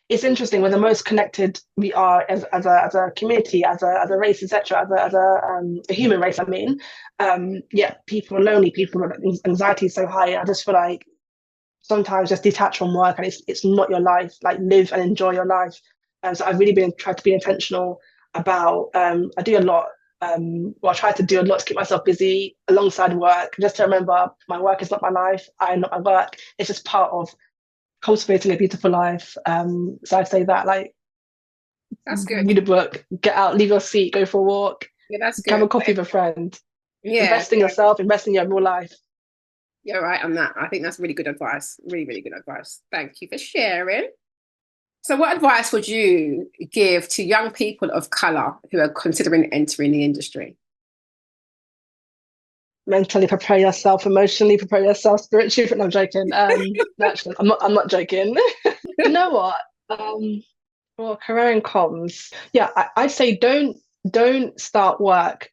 it's interesting. We're the most connected we are as a community, as a race, etc. A human race. I mean, yeah, people are lonely. People are, anxiety is so high. I just feel like sometimes just detach from work and it's not your life. Like live and enjoy your life. And so I've really been tried to be intentional about. I do a lot. Well, I try to do a lot to keep myself busy alongside work. Just to remember, my work is not my life. I'm not my work. It's just part of cultivating a beautiful life. So I'd say that like that's good. read a book, get out, leave your seat, go for a walk, Yeah, that's have a good. coffee with a friend, Yeah, invest in yourself, invest in your real life. you're right on that. I think that's really good advice. Really, really good advice. Thank you for sharing. So, what advice would you give to young people of color who are considering entering the industry? Mentally prepare yourself, emotionally prepare yourself, spiritually. No, I'm joking. No, actually, I'm not joking. You know what? For career in comms, yeah, I say don't start work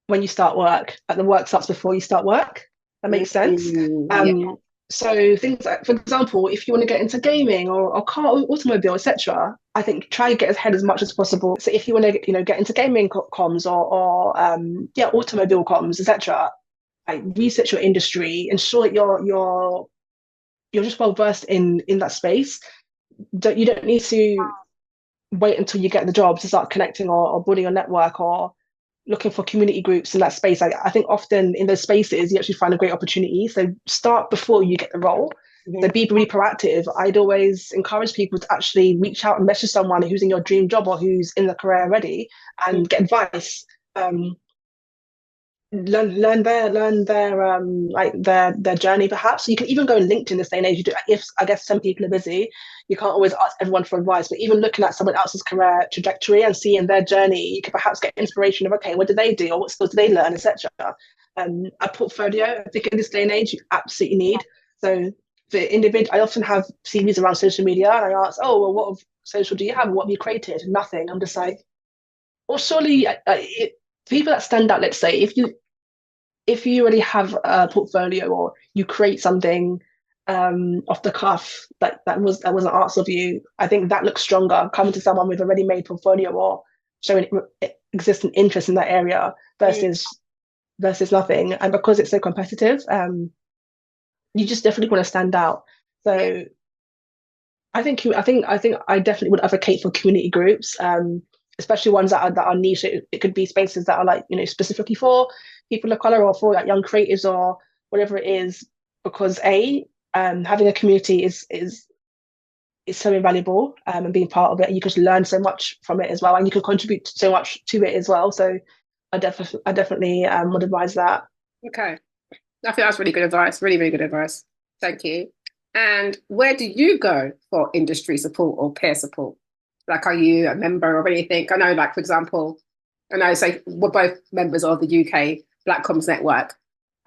when you start work. Like the work starts before you start work. That makes sense. Yeah. So things like, for example, if you want to get into gaming or car, or automobile, etc., I think try to get ahead as much as possible. So if you want to, get into gaming comms or yeah, automobile comms, etc., like research your industry, ensure that you're just well versed in that space. You don't need to wait until you get the job to start connecting or building your network or looking for community groups in that space. I think often in those spaces you actually find a great opportunity. So start before you get the role. So Mhm. be really proactive. I'd always encourage people to actually reach out and message someone who's in your dream job or who's in the career already and get advice. Learn their like their journey perhaps. So you can even go on LinkedIn this day and age. If I guess some people are busy, you can't always ask everyone for advice, but even looking at someone else's career trajectory and seeing their journey, you could perhaps get inspiration of okay, what did they do or what skills did they learn, etc. A portfolio, I think in this day and age you absolutely need. So the individual, I often have CVs around social media and I ask, oh well, what of social do you have, what have you created? Nothing. I'm just like, well surely people that stand out, let's say if you already have a portfolio or you create something off the cuff that wasn't asked of you, I think that looks stronger coming to someone with a ready-made portfolio or showing existing interest in that area Mm. versus nothing. And because it's so competitive, you just definitely want to stand out. Yeah. So I think I definitely would advocate for community groups, especially ones that are niche. It could be spaces that are like specifically for people of color or for like young creators or whatever it is. Because having a community is so invaluable, and being part of it, you could learn so much from it as well, and you can contribute so much to it as well. So I definitely would advise that. Okay. I think that's really good advice. Really, really good advice. Thank you. And where do you go for industry support or peer support? Like, are you a member of anything? I know, like, for example, I know, say, we're both members of the UK Black Comms Network.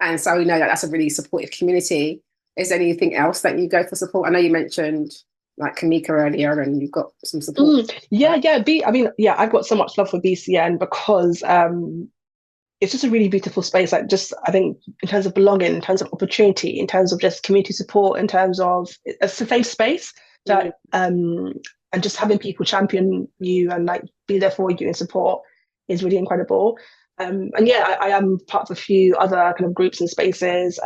And so we know that that's a really supportive community. Is there anything else that you go for support? I know you mentioned like Kamika earlier and you've got some support. Yeah, yeah. I mean, yeah, I've got so much love for BCN because it's just a really beautiful space. Like, just I think in terms of belonging, in terms of opportunity, in terms of just community support, in terms of it's a safe space Mm. that and just having people champion you and like be there for you and support is really incredible. And yeah, I am part of a few other kind of groups and spaces.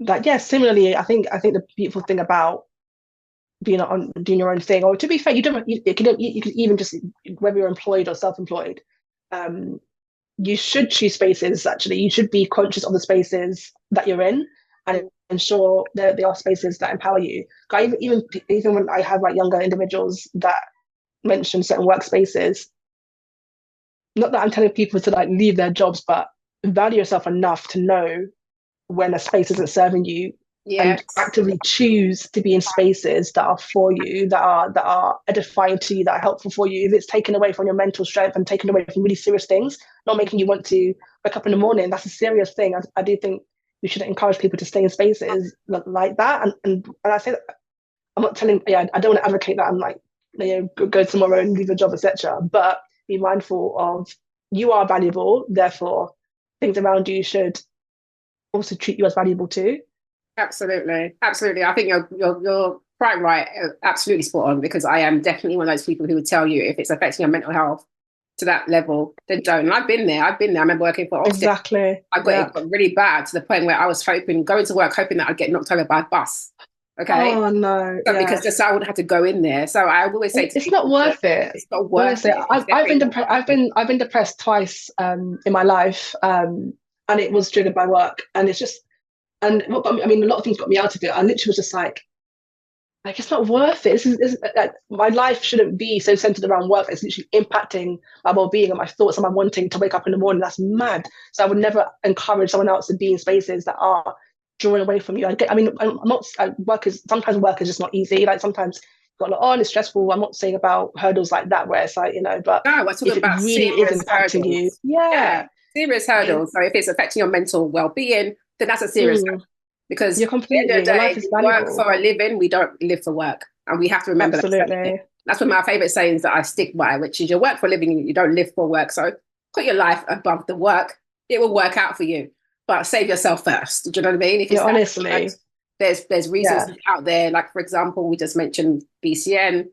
That yeah, similarly, I think the beautiful thing about being doing your own thing, or to be fair, you don't you could even just whether you're employed or self-employed, you should choose spaces. Actually, you should be conscious of the spaces that you're in and ensure that they are spaces that empower you. Even when I have like younger individuals that mention certain workspaces, not that I'm telling people to like leave their jobs, but value yourself enough to know when a space isn't serving you, Yes. and actively choose to be in spaces that are for you, that are edifying to you, that are helpful for you. If it's taken away from your mental strength and taken away from really serious things, not making you want to wake up in the morning, that's a serious thing. I do think we should encourage people to stay in spaces like that. And I say that I'm not telling, yeah, I don't want to advocate that I'm like, go tomorrow and leave your job, etc. But be mindful of, you are valuable, therefore things around you should also treat you as valuable too. Absolutely. Absolutely. I think you're quite right. Absolutely spot on, because I am definitely one of those people who would tell you if it's affecting your mental health to that level, then don't. And I've been there. I remember working for Ofsted. Exactly. It got really bad to the point where I was going to work, hoping that I'd get knocked over by a bus. Okay. Oh no. So, because just so I wouldn't have to go in there. So I always say it's not worth it. It's not worth it. I've been depressed. I've been depressed twice in my life, and it was triggered by work. And it's just, and what got me, I mean, a lot of things got me out of it. I literally was just like it's not worth it. This is like, my life shouldn't be so centered around work. It's literally impacting my well-being and my thoughts and my wanting to wake up in the morning. That's mad. So I would never encourage someone else to be in spaces that are drawing away from you. Sometimes work is just not easy. Like sometimes you've got like, oh, it's stressful. I'm not saying about hurdles like that where it's like, but no, we're talking about really is impacting you. Yeah. Serious hurdles. So if it's affecting your mental well-being, then that's a serious hurdle. Because you're completely, at the end of the day, life is valuable. We work for a living, we don't live for work. And we have to remember that. That's one of my favourite sayings that I stick by, which is you work for a living, you don't live for work. So put your life above the work. It will work out for you. But save yourself first. Do you know what I mean? If honestly, there's resources out there. Like, for example, we just mentioned BCN,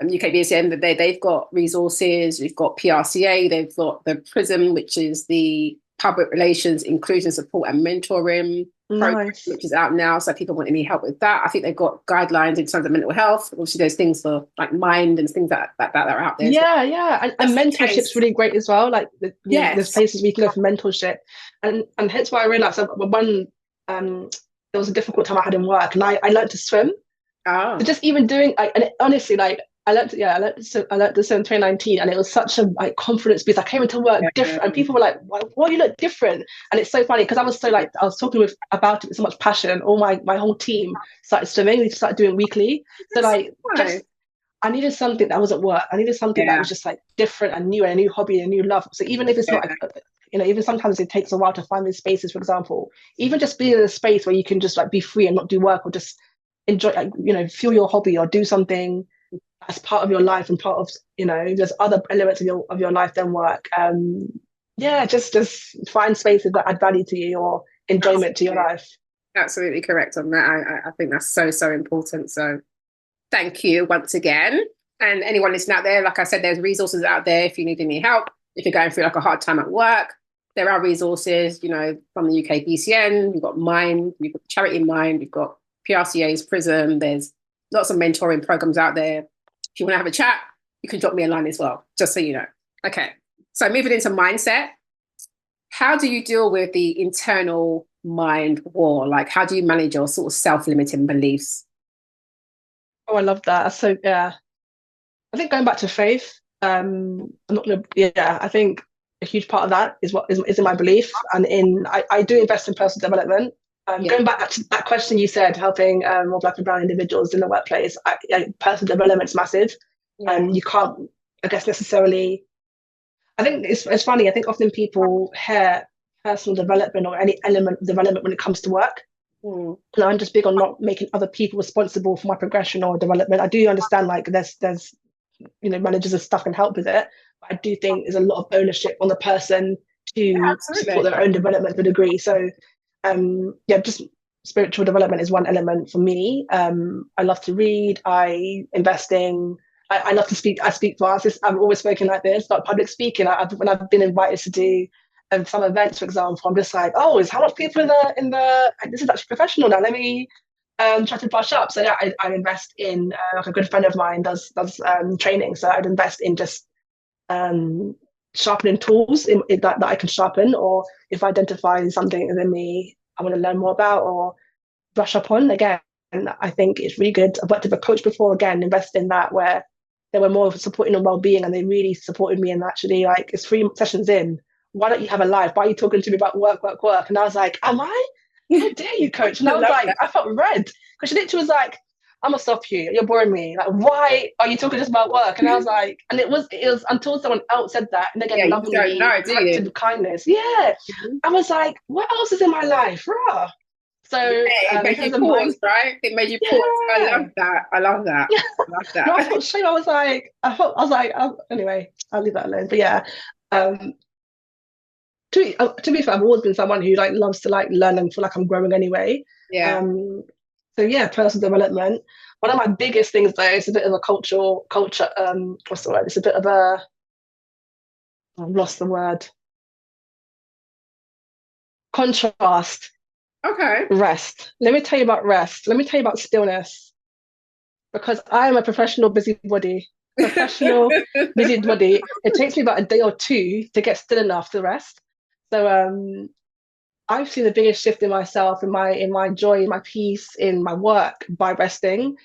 UK BCN, they've got resources. We've got PRCA, they've got the PRISM, which is the Public Relations, Inclusion, Support and Mentoring program, which is out now. So if people want any help with that, I think they've got guidelines in terms of mental health. Obviously, there's things for like mind and things that are out there. Yeah. And mentorship's really great as well. Like there's places we can go for mentorship. And hence why I realized when there was a difficult time I had in work and I learned to swim. So just even doing, and honestly, like I learned to swim in 2019, and it was such a confidence boost. I came into work different, and people were like, "Why you look different?" And it's so funny because I was talking about it with so much passion. All my whole team started swimming. We started doing weekly. So I needed something that wasn't work. I needed something that was just like different and new, and a new hobby, and a new love. So even if it's not, even sometimes it takes a while to find these spaces. For example, even just being in a space where you can just like be free and not do work, or just enjoy, fuel your hobby or do something as part of your life and part of, there's other elements of your life than work. Just find spaces that add value to you or enjoyment to your life. Absolutely correct on that. I think that's so, so important. So thank you once again. And anyone listening out there, like I said, there's resources out there if you need any help. If you're going through like a hard time at work, there are resources, from the UK BCN. You've got Mind, you've got Charity Mind, you've got PRCA's PRISM. There's lots of mentoring programs out there. If you want to have a chat, you can drop me a line as well, just so you know. Okay, so moving into mindset, how do you deal with the internal mind war? Like, how do you manage your sort of self-limiting beliefs? Oh, I love that. So, yeah, I think going back to faith, I'm not gonna, I think a huge part of that is what is in my belief, and I do invest in personal development. Going back to that question you said, helping more Black and brown individuals in the workplace, personal development is massive. You can't, I guess, necessarily. I think it's funny. I think often people hear personal development or any element of development when it comes to work. And I'm just big on not making other people responsible for my progression or development. I do understand like there's managers and stuff can help with it, but I do think there's a lot of ownership on the person to support their own development to a degree. So just spiritual development is one element for me. I love to read. I love to speak. I speak for artists. I've always spoken like this, like public speaking. When I've been invited to do some events, for example, I'm just like, oh, is how much people in the this is actually professional now. Let me try to brush up. So yeah, I invest in like a good friend of mine does training. So I'd invest in just sharpening tools that I can sharpen, or if I identify something within me I want to learn more about or brush up on again. And I think it's really good. I've worked with a coach before, again, invest in that, where they were more supporting on well-being, and they really supported me. And actually, like, it's 3 sessions in. Why don't you have a life? Why are you talking to me about work, work, work? And I was like, am I? How dare you, coach? And I was like, I felt red, because she literally was like, I'm gonna stop you. You're boring me. Like, why are you talking just about work? And I was like, and it was until someone else said that, and again, Yeah, you don't know, do you? with kindness. Yeah, I was like, what else is in my life, rah? So it made you pause, right? It made you pause. I love that. I love that. I love that. No, I felt shame. I was like, oh, anyway, I'll leave that alone. But yeah, to be fair, I've always been someone who like loves to like learn and feel like I'm growing anyway. Yeah. So yeah, personal development. One of my biggest things though is a bit of a culture. What's the word? It's a bit of a. I've lost the word. Contrast. Okay. Rest. Let me tell you about rest. Let me tell you about stillness. Because I am a professional busybody. It takes me about a day or two to get still enough to rest. So I've seen the biggest shift in myself, in my joy, in my peace, in my work by resting.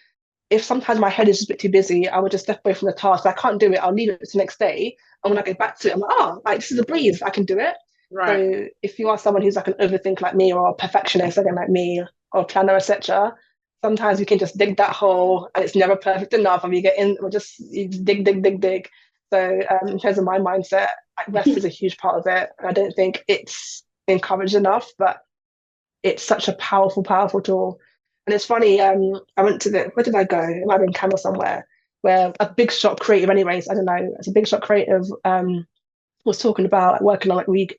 If sometimes my head is just a bit too busy, I would just step away from the task. I can't do it. I'll leave it to the next day. And when I go back to it, I'm like, oh, like this is a breeze. I can do it. Right. So if you are someone who's like an overthinker like me, or a perfectionist again like me, or a planner, etc., sometimes you can just dig that hole, and it's never perfect enough. And you get in, or just you dig, dig, dig, dig. So in terms of my mindset, rest is a huge part of it. And I don't think it's encouraged enough, but it's such a powerful, powerful tool. And it's funny, I went to where did I go? It might have been Canada somewhere, where a big shot creative, anyways, I don't know, it's a big shot creative was talking about like, working on like really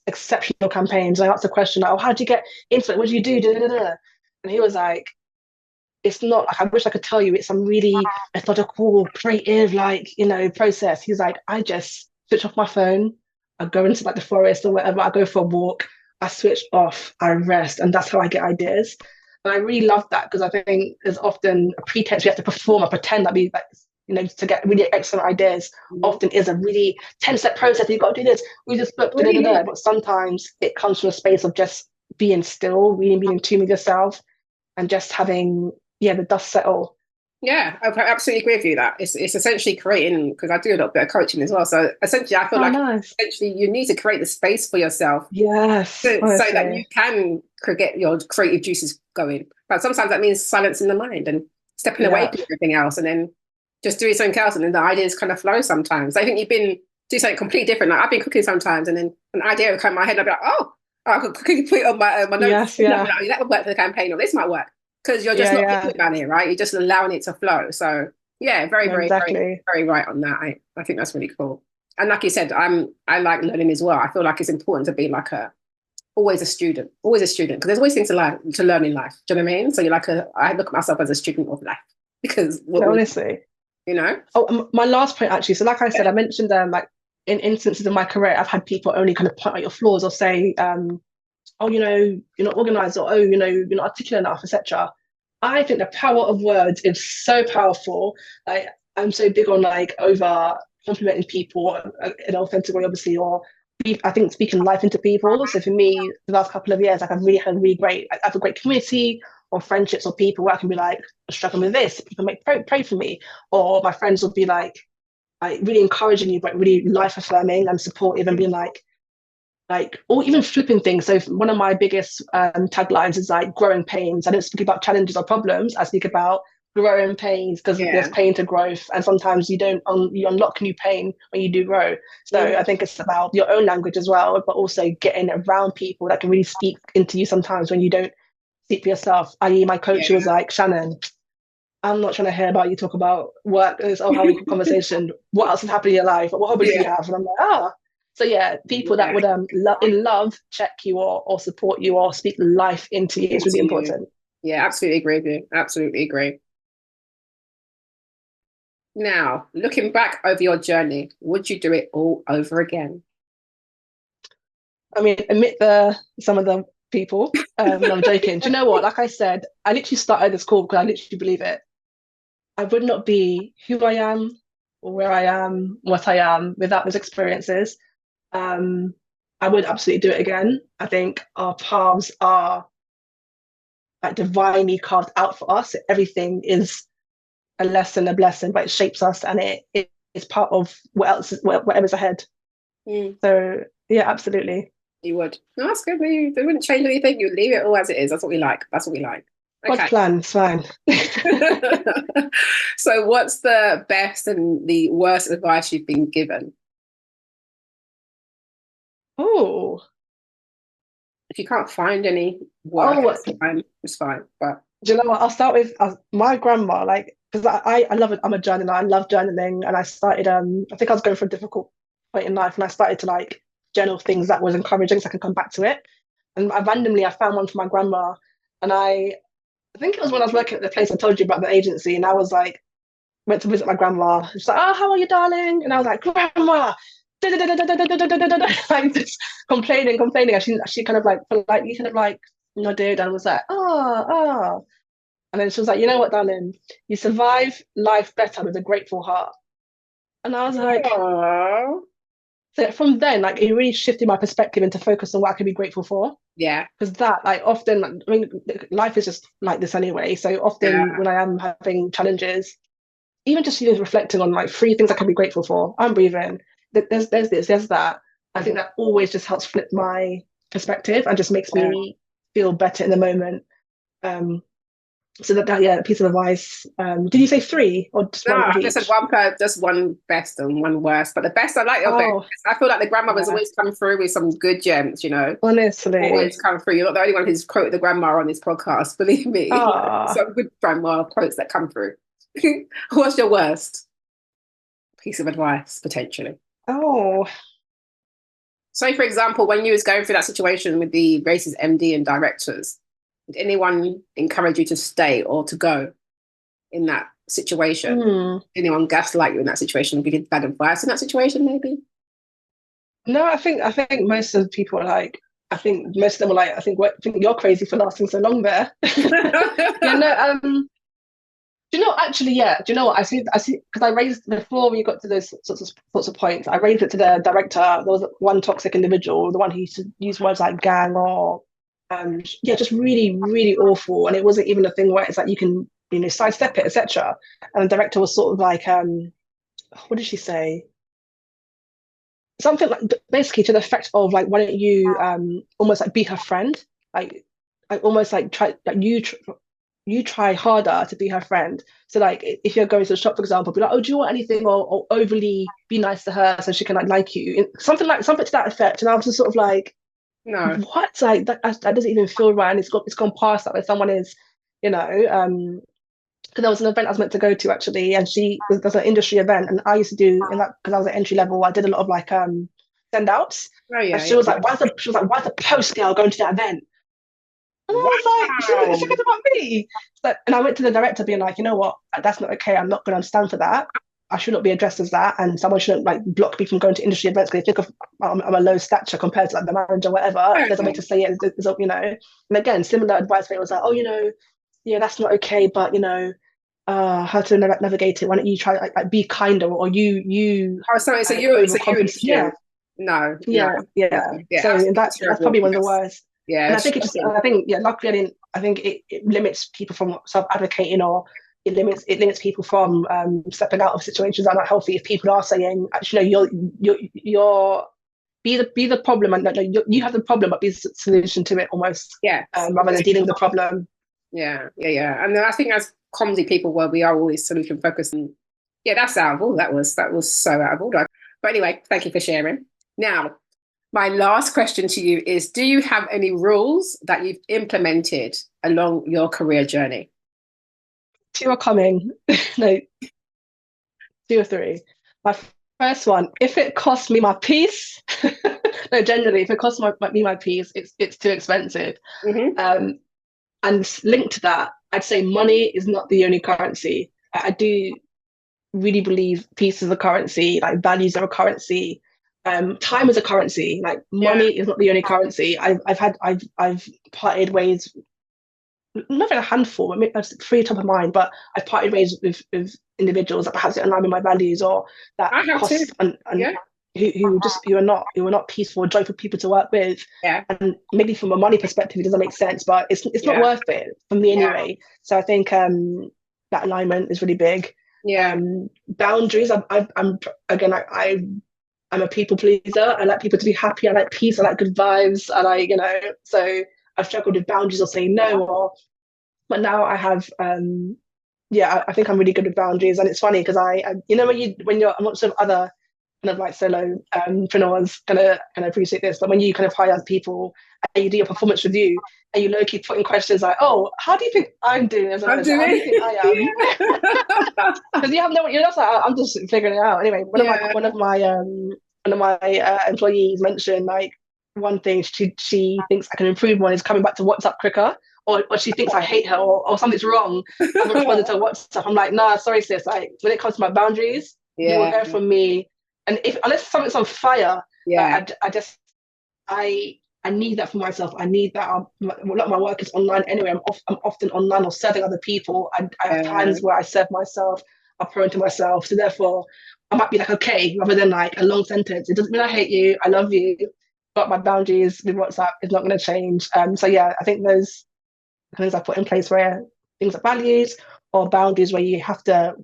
exceptional campaigns. And I asked the question, like, oh, how do you get into it? What do you do? Da, da, da, da. And he was like, it's not like I wish I could tell you it's some really methodical, creative, like, process. He's like, I just switch off my phone, I go into like the forest or whatever, I go for a walk, I switch off, I rest, and that's how I get ideas. And I really love that, because I think there's often a pretense we have to perform or pretend that we like, to get really excellent ideas. Often is a really 10-step process. You've got to do this. We just book, but sometimes it comes from a space of just being still, really being in tune with yourself, and just having the dust settle. Yeah, I absolutely agree with you that it's essentially creating, because I do a little bit of coaching as well. So essentially, I feel essentially you need to create the space for yourself. Yes. So that you can get your creative juices going. But sometimes that means silencing the mind and stepping away from everything else, and then just doing something else, and then the ideas kind of flow sometimes. I think you've been doing something completely different. Like I've been cooking sometimes, and then an idea will come in my head, and I'll be like, oh, I could put it on my notes. Yes, yeah. Like, that would work for the campaign, or this might work. Because you're just not thinking about it, right? You're just allowing it to flow. So yeah, very right on that. I think that's really cool. And like you said, I like learning as well. I feel like it's important to be like always a student, because there's always things to learn in life. Do you know what I mean? So you're like I look at myself as a student of life, because honestly, Oh, my last point actually. So like I said, I mentioned like in instances of my career, I've had people only kind of point out your flaws or say, oh, you're not organized, or, oh, you're not articulate enough, etc. I think the power of words is so powerful. Like, I'm so big on like over complimenting people in an authentic way, obviously, or I think speaking life into people. So for me, the last couple of years, like I've really had I have a great community or friendships or people where I can be like, I'm struggling with this, people make pray for me, or my friends will be like really encouraging you, but really life affirming and supportive, and being like, or even flipping things. So one of my biggest taglines is like growing pains. I don't speak about challenges or problems. I speak about growing pains, because there's pain to growth, and sometimes you unlock new pain when you do grow. So I think it's about your own language as well, but also getting around people that can really speak into you sometimes when you don't speak for yourself. I.e., my coach was like, Shannon, I'm not trying to hear about you talk about work. It's how we conversation. What else is happening in your life? What hobbies do you have? And I'm like, So yeah, people that would in love check you or support you or speak life into you is really important. Yeah, absolutely agree with you. Absolutely agree. Now, looking back over your journey, would you do it all over again? I mean, admit some of the people. I'm joking. Do you know what? Like I said, I literally started this call because I literally believe it. I would not be who I am where I am, what I am without those experiences. Um, I would absolutely do it again. I think our paths are like divinely carved out for us. Everything is a lesson, a blessing, but it shapes us and it is part of whatever's ahead. Mm. So yeah, absolutely. You would. No, that's good. They wouldn't change anything. You leave it all as it is. That's what we like. That's what we like. God's Okay. plan, it's fine. So, what's the best and the worst advice you've been given? Oh, If you can't find any words, oh, it's fine. But do you know what? I'll start with my grandma, like, because I love it. I'm a journaler. I love journaling. And I started, I think I was going for a difficult point in life and I started to like journal things that was encouraging so I can come back to it. And I found one for my grandma. And I think it was when I was working at the place I told you about the agency. And I was like, went to visit my grandma. She's like, oh, how are you, darling? And I was like, grandma. Like just complaining. And she kind of like politely kind of like nodded and was like, oh. And then she was like, you know what, darling, you survive life better with a grateful heart. And I was like, aww. so from then, like it really shifted my perspective into focus on what I could be grateful for. Yeah. Because that, like often, I mean, life is just like this anyway. So often when I am having challenges, even just reflecting on like three things I can be grateful for. I'm breathing. There's this, there's that. I think that always just helps flip my perspective and just makes me feel better in the moment. So that yeah, piece of advice. Did you say three or just No, one of I each? just said one per, just one best and one worst. But the best, I like your best. I feel like the grandmother's always come through with some good gems, you know. Honestly. Always come through. You're not the only one who's quoted the grandma on this podcast, believe me. Some good grandma quotes that come through. What's your worst piece of advice, potentially? Oh. So, for example, when you was going through that situation with the racist MD and directors, did anyone encourage you to stay or to go in that situation? Anyone gaslight you in that situation? Give you bad advice in that situation, maybe? No, I think most of the people are like, I think most of them were like, I think you're crazy for lasting so long there. Yeah, no, do you know actually? Yeah, do you know what I see? Because I raised before we got to those sorts of points. I raised it to the director. There was one toxic individual, the one who used to use words like gang or, yeah, just really, really awful. And it wasn't even a thing where it's like you can, sidestep it, etc. And the director was sort of like, what did she say? Something like basically to the effect of like, why don't you almost like be her friend, like almost like try like you try harder to be her friend. So like if you're going to the shop, for example, be like, oh, do you want anything, or overly be nice to her so she can like you, something to that effect. And I was just sort of like, no, what? Like that doesn't even feel right, and it's gone past that where someone is, because there was an event I was meant to go to actually, and there's an industry event, and I used to do in that because I was at entry level. I did a lot of like send outs. Oh yeah. And she was like, why's the post girl going to that event? And I was like, she said about me. And I went to the director being like, you know what, that's not okay. I'm not going to stand for that. I shouldn't be addressed as that. And someone shouldn't like block me from going to industry events because they think I'm a low stature compared to like the manager or whatever. There's a way to say it, And again, similar advice where it was like, oh, yeah, that's not okay, but how to navigate it. Why don't you try like be kinder, or you Oh, sorry. So you yeah. No. Yeah. So that's probably one of the worst. Yeah. And I think luckily I think it limits people from self-advocating, or it limits people from stepping out of situations that are not healthy. If people are saying, actually, you're be the problem, and you have the problem, but be the solution to it almost. Yeah. Rather than dealing with the problem. Yeah. And I think as comedy people, we are always solution focused. And yeah, that's out of all. That was so out of order. But anyway, thank you for sharing. Now, my last question to you is, do you have any rules that you've implemented along your career journey? 2 are coming. No, 2 or 3. My first one, if it costs me my peace, no, generally, if it costs me my peace, it's too expensive. Mm-hmm. And linked to that, I'd say money is not the only currency. I do really believe peace is a currency, like values are a currency. Time is a currency. Like money is not the only currency. I've parted ways not a handful, I mean, that's three top of mind, but I've parted ways with individuals that perhaps don't align with my values or that I have too. cost and Yeah. who are not peaceful, joyful people to work with. Yeah. And maybe from a money perspective, it doesn't make sense, but it's not Yeah. worth it for me Yeah. anyway. So I think that alignment is really big. Yeah. Boundaries. I'm again. I'm a people pleaser. I like people to be happy. I like peace. I like good vibes. I like, so I've struggled with boundaries or saying no, but now I have, yeah, I think I'm really good with boundaries. And it's funny because when you're amongst some other kind of like solo entrepreneurs gonna appreciate this, but when you kind of hire people and you do your performance review and you keep putting questions like, oh, how do you think I'm doing as a manager? How do you think I am? Because you have no, you're just like, I'm just figuring it out. Anyway, one of my employees mentioned like one thing she thinks I can improve on is coming back to WhatsApp quicker. Or she thinks I hate her or something's wrong. I'm responding to WhatsApp. I'm like, nah, sorry, sis. Like when it comes to my boundaries, you will hear from me. And unless something's on fire, I need that for myself. I need that. A lot of my work is online anyway. I'm often online or serving other people. I have times where I serve myself, I pour into myself. So therefore, I might be like, okay, rather than like a long sentence. It doesn't mean I hate you. I love you. But my boundaries with WhatsApp is not going to change. So yeah, I think those things I put in place where things like values or boundaries where you have to,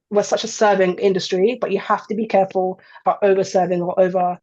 we're such a serving industry, but you have to be careful about over serving or over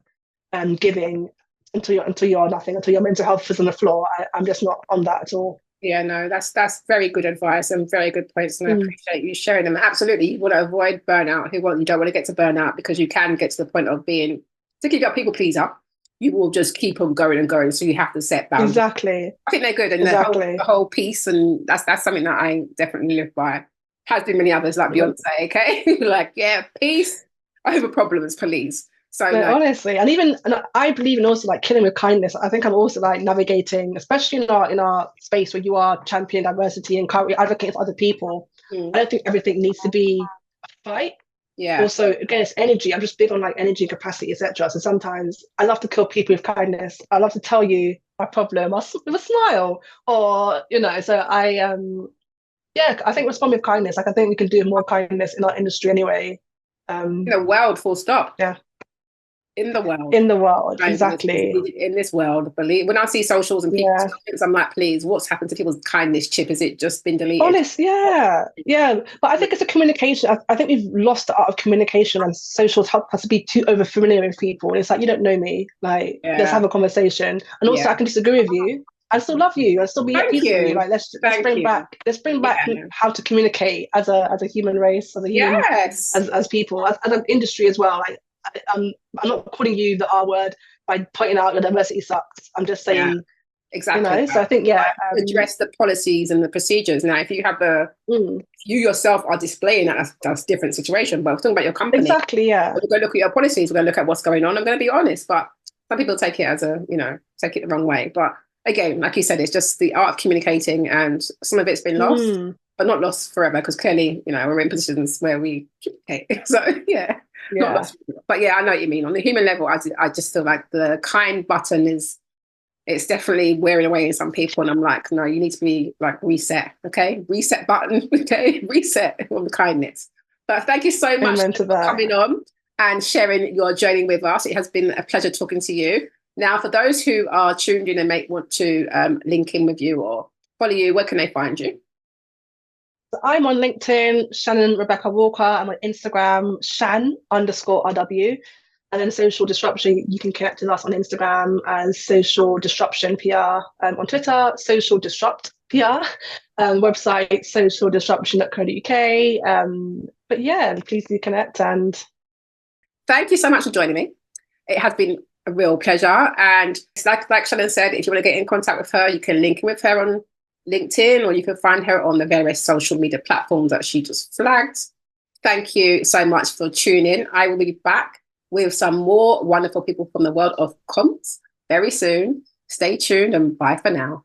giving until you're nothing, until your mental health is on the floor. I'm just not on that at all. Yeah, no, that's very good advice and very good points, and I appreciate you sharing them. Absolutely, you want to avoid burnout. You don't want to get to burnout because you can get to the point of being, particularly if you're a people pleaser, you will just keep on going and going. So you have to set boundaries. Exactly. I think they're good, and the whole piece, and that's something that I definitely live by. Has been many others like Beyonce, okay? Like, yeah, peace over problems, please. So honestly, and I believe in also like killing with kindness. I think I'm also like navigating, especially in our space where you are championing diversity and currently advocating for other people. I don't think everything needs to be a fight. Yeah. Also, again, it's energy. I'm just big on like energy, capacity, etc. So sometimes I love to kill people with kindness. I love to tell you my problem with a smile, or So I think respond with kindness. Like I think we can do more kindness in our industry anyway. In the world, full stop. Yeah. In the world, exactly. In this world, when I see socials and people's comments, I'm like, please, what's happened to people's kindness chip? Has it just been deleted? Honest, yeah. But I think it's a communication. I think we've lost the art of communication, and socials help us to be too over familiar with people. It's like, you don't know me. Like, let's have a conversation. And also, I can disagree with you. I still love you. I still be at peace with you. Like, let's bring back how to communicate as a human race, as a human, as people, as an industry as well. Like, I'm not calling you the R word by pointing out your diversity sucks. I'm just saying, exactly. So I think, address the policies and the procedures. Now, if you have you yourself are displaying that's a different situation. But we're talking about your company. Exactly. Yeah. We're going to look at your policies. We're going to look at what's going on. I'm going to be honest, but some people take it as take it the wrong way. But again, like you said, it's just the art of communicating, and some of it's been lost, but not lost forever because clearly, we're in positions where we communicate. So yeah. But yeah, I know what you mean. On the human level, I just feel like the kind button it's definitely wearing away in some people, and I'm like, no, you need to be like reset, okay? Reset button, okay? Reset on the kindness. But thank you so much for coming on and sharing your journey with us. It has been a pleasure talking to you. Now, for those who are tuned in and may want to link in with you or follow you, where can they find you? I'm on LinkedIn, Shannon Rebecca Walker. I'm on Instagram, Shan_RW. And then Social Disruption, you can connect with us on Instagram as Social Disruption PR. On Twitter, Social Disrupt PR. Website, socialdisruption.co.uk. But yeah, please do connect. And thank you so much for joining me. It has been a real pleasure. And like Shannon said, if you want to get in contact with her, you can link in with her on LinkedIn, or you can find her on the various social media platforms that she just flagged. Thank you so much for tuning in. I will be back with some more wonderful people from the world of comms very soon. Stay tuned and bye for now.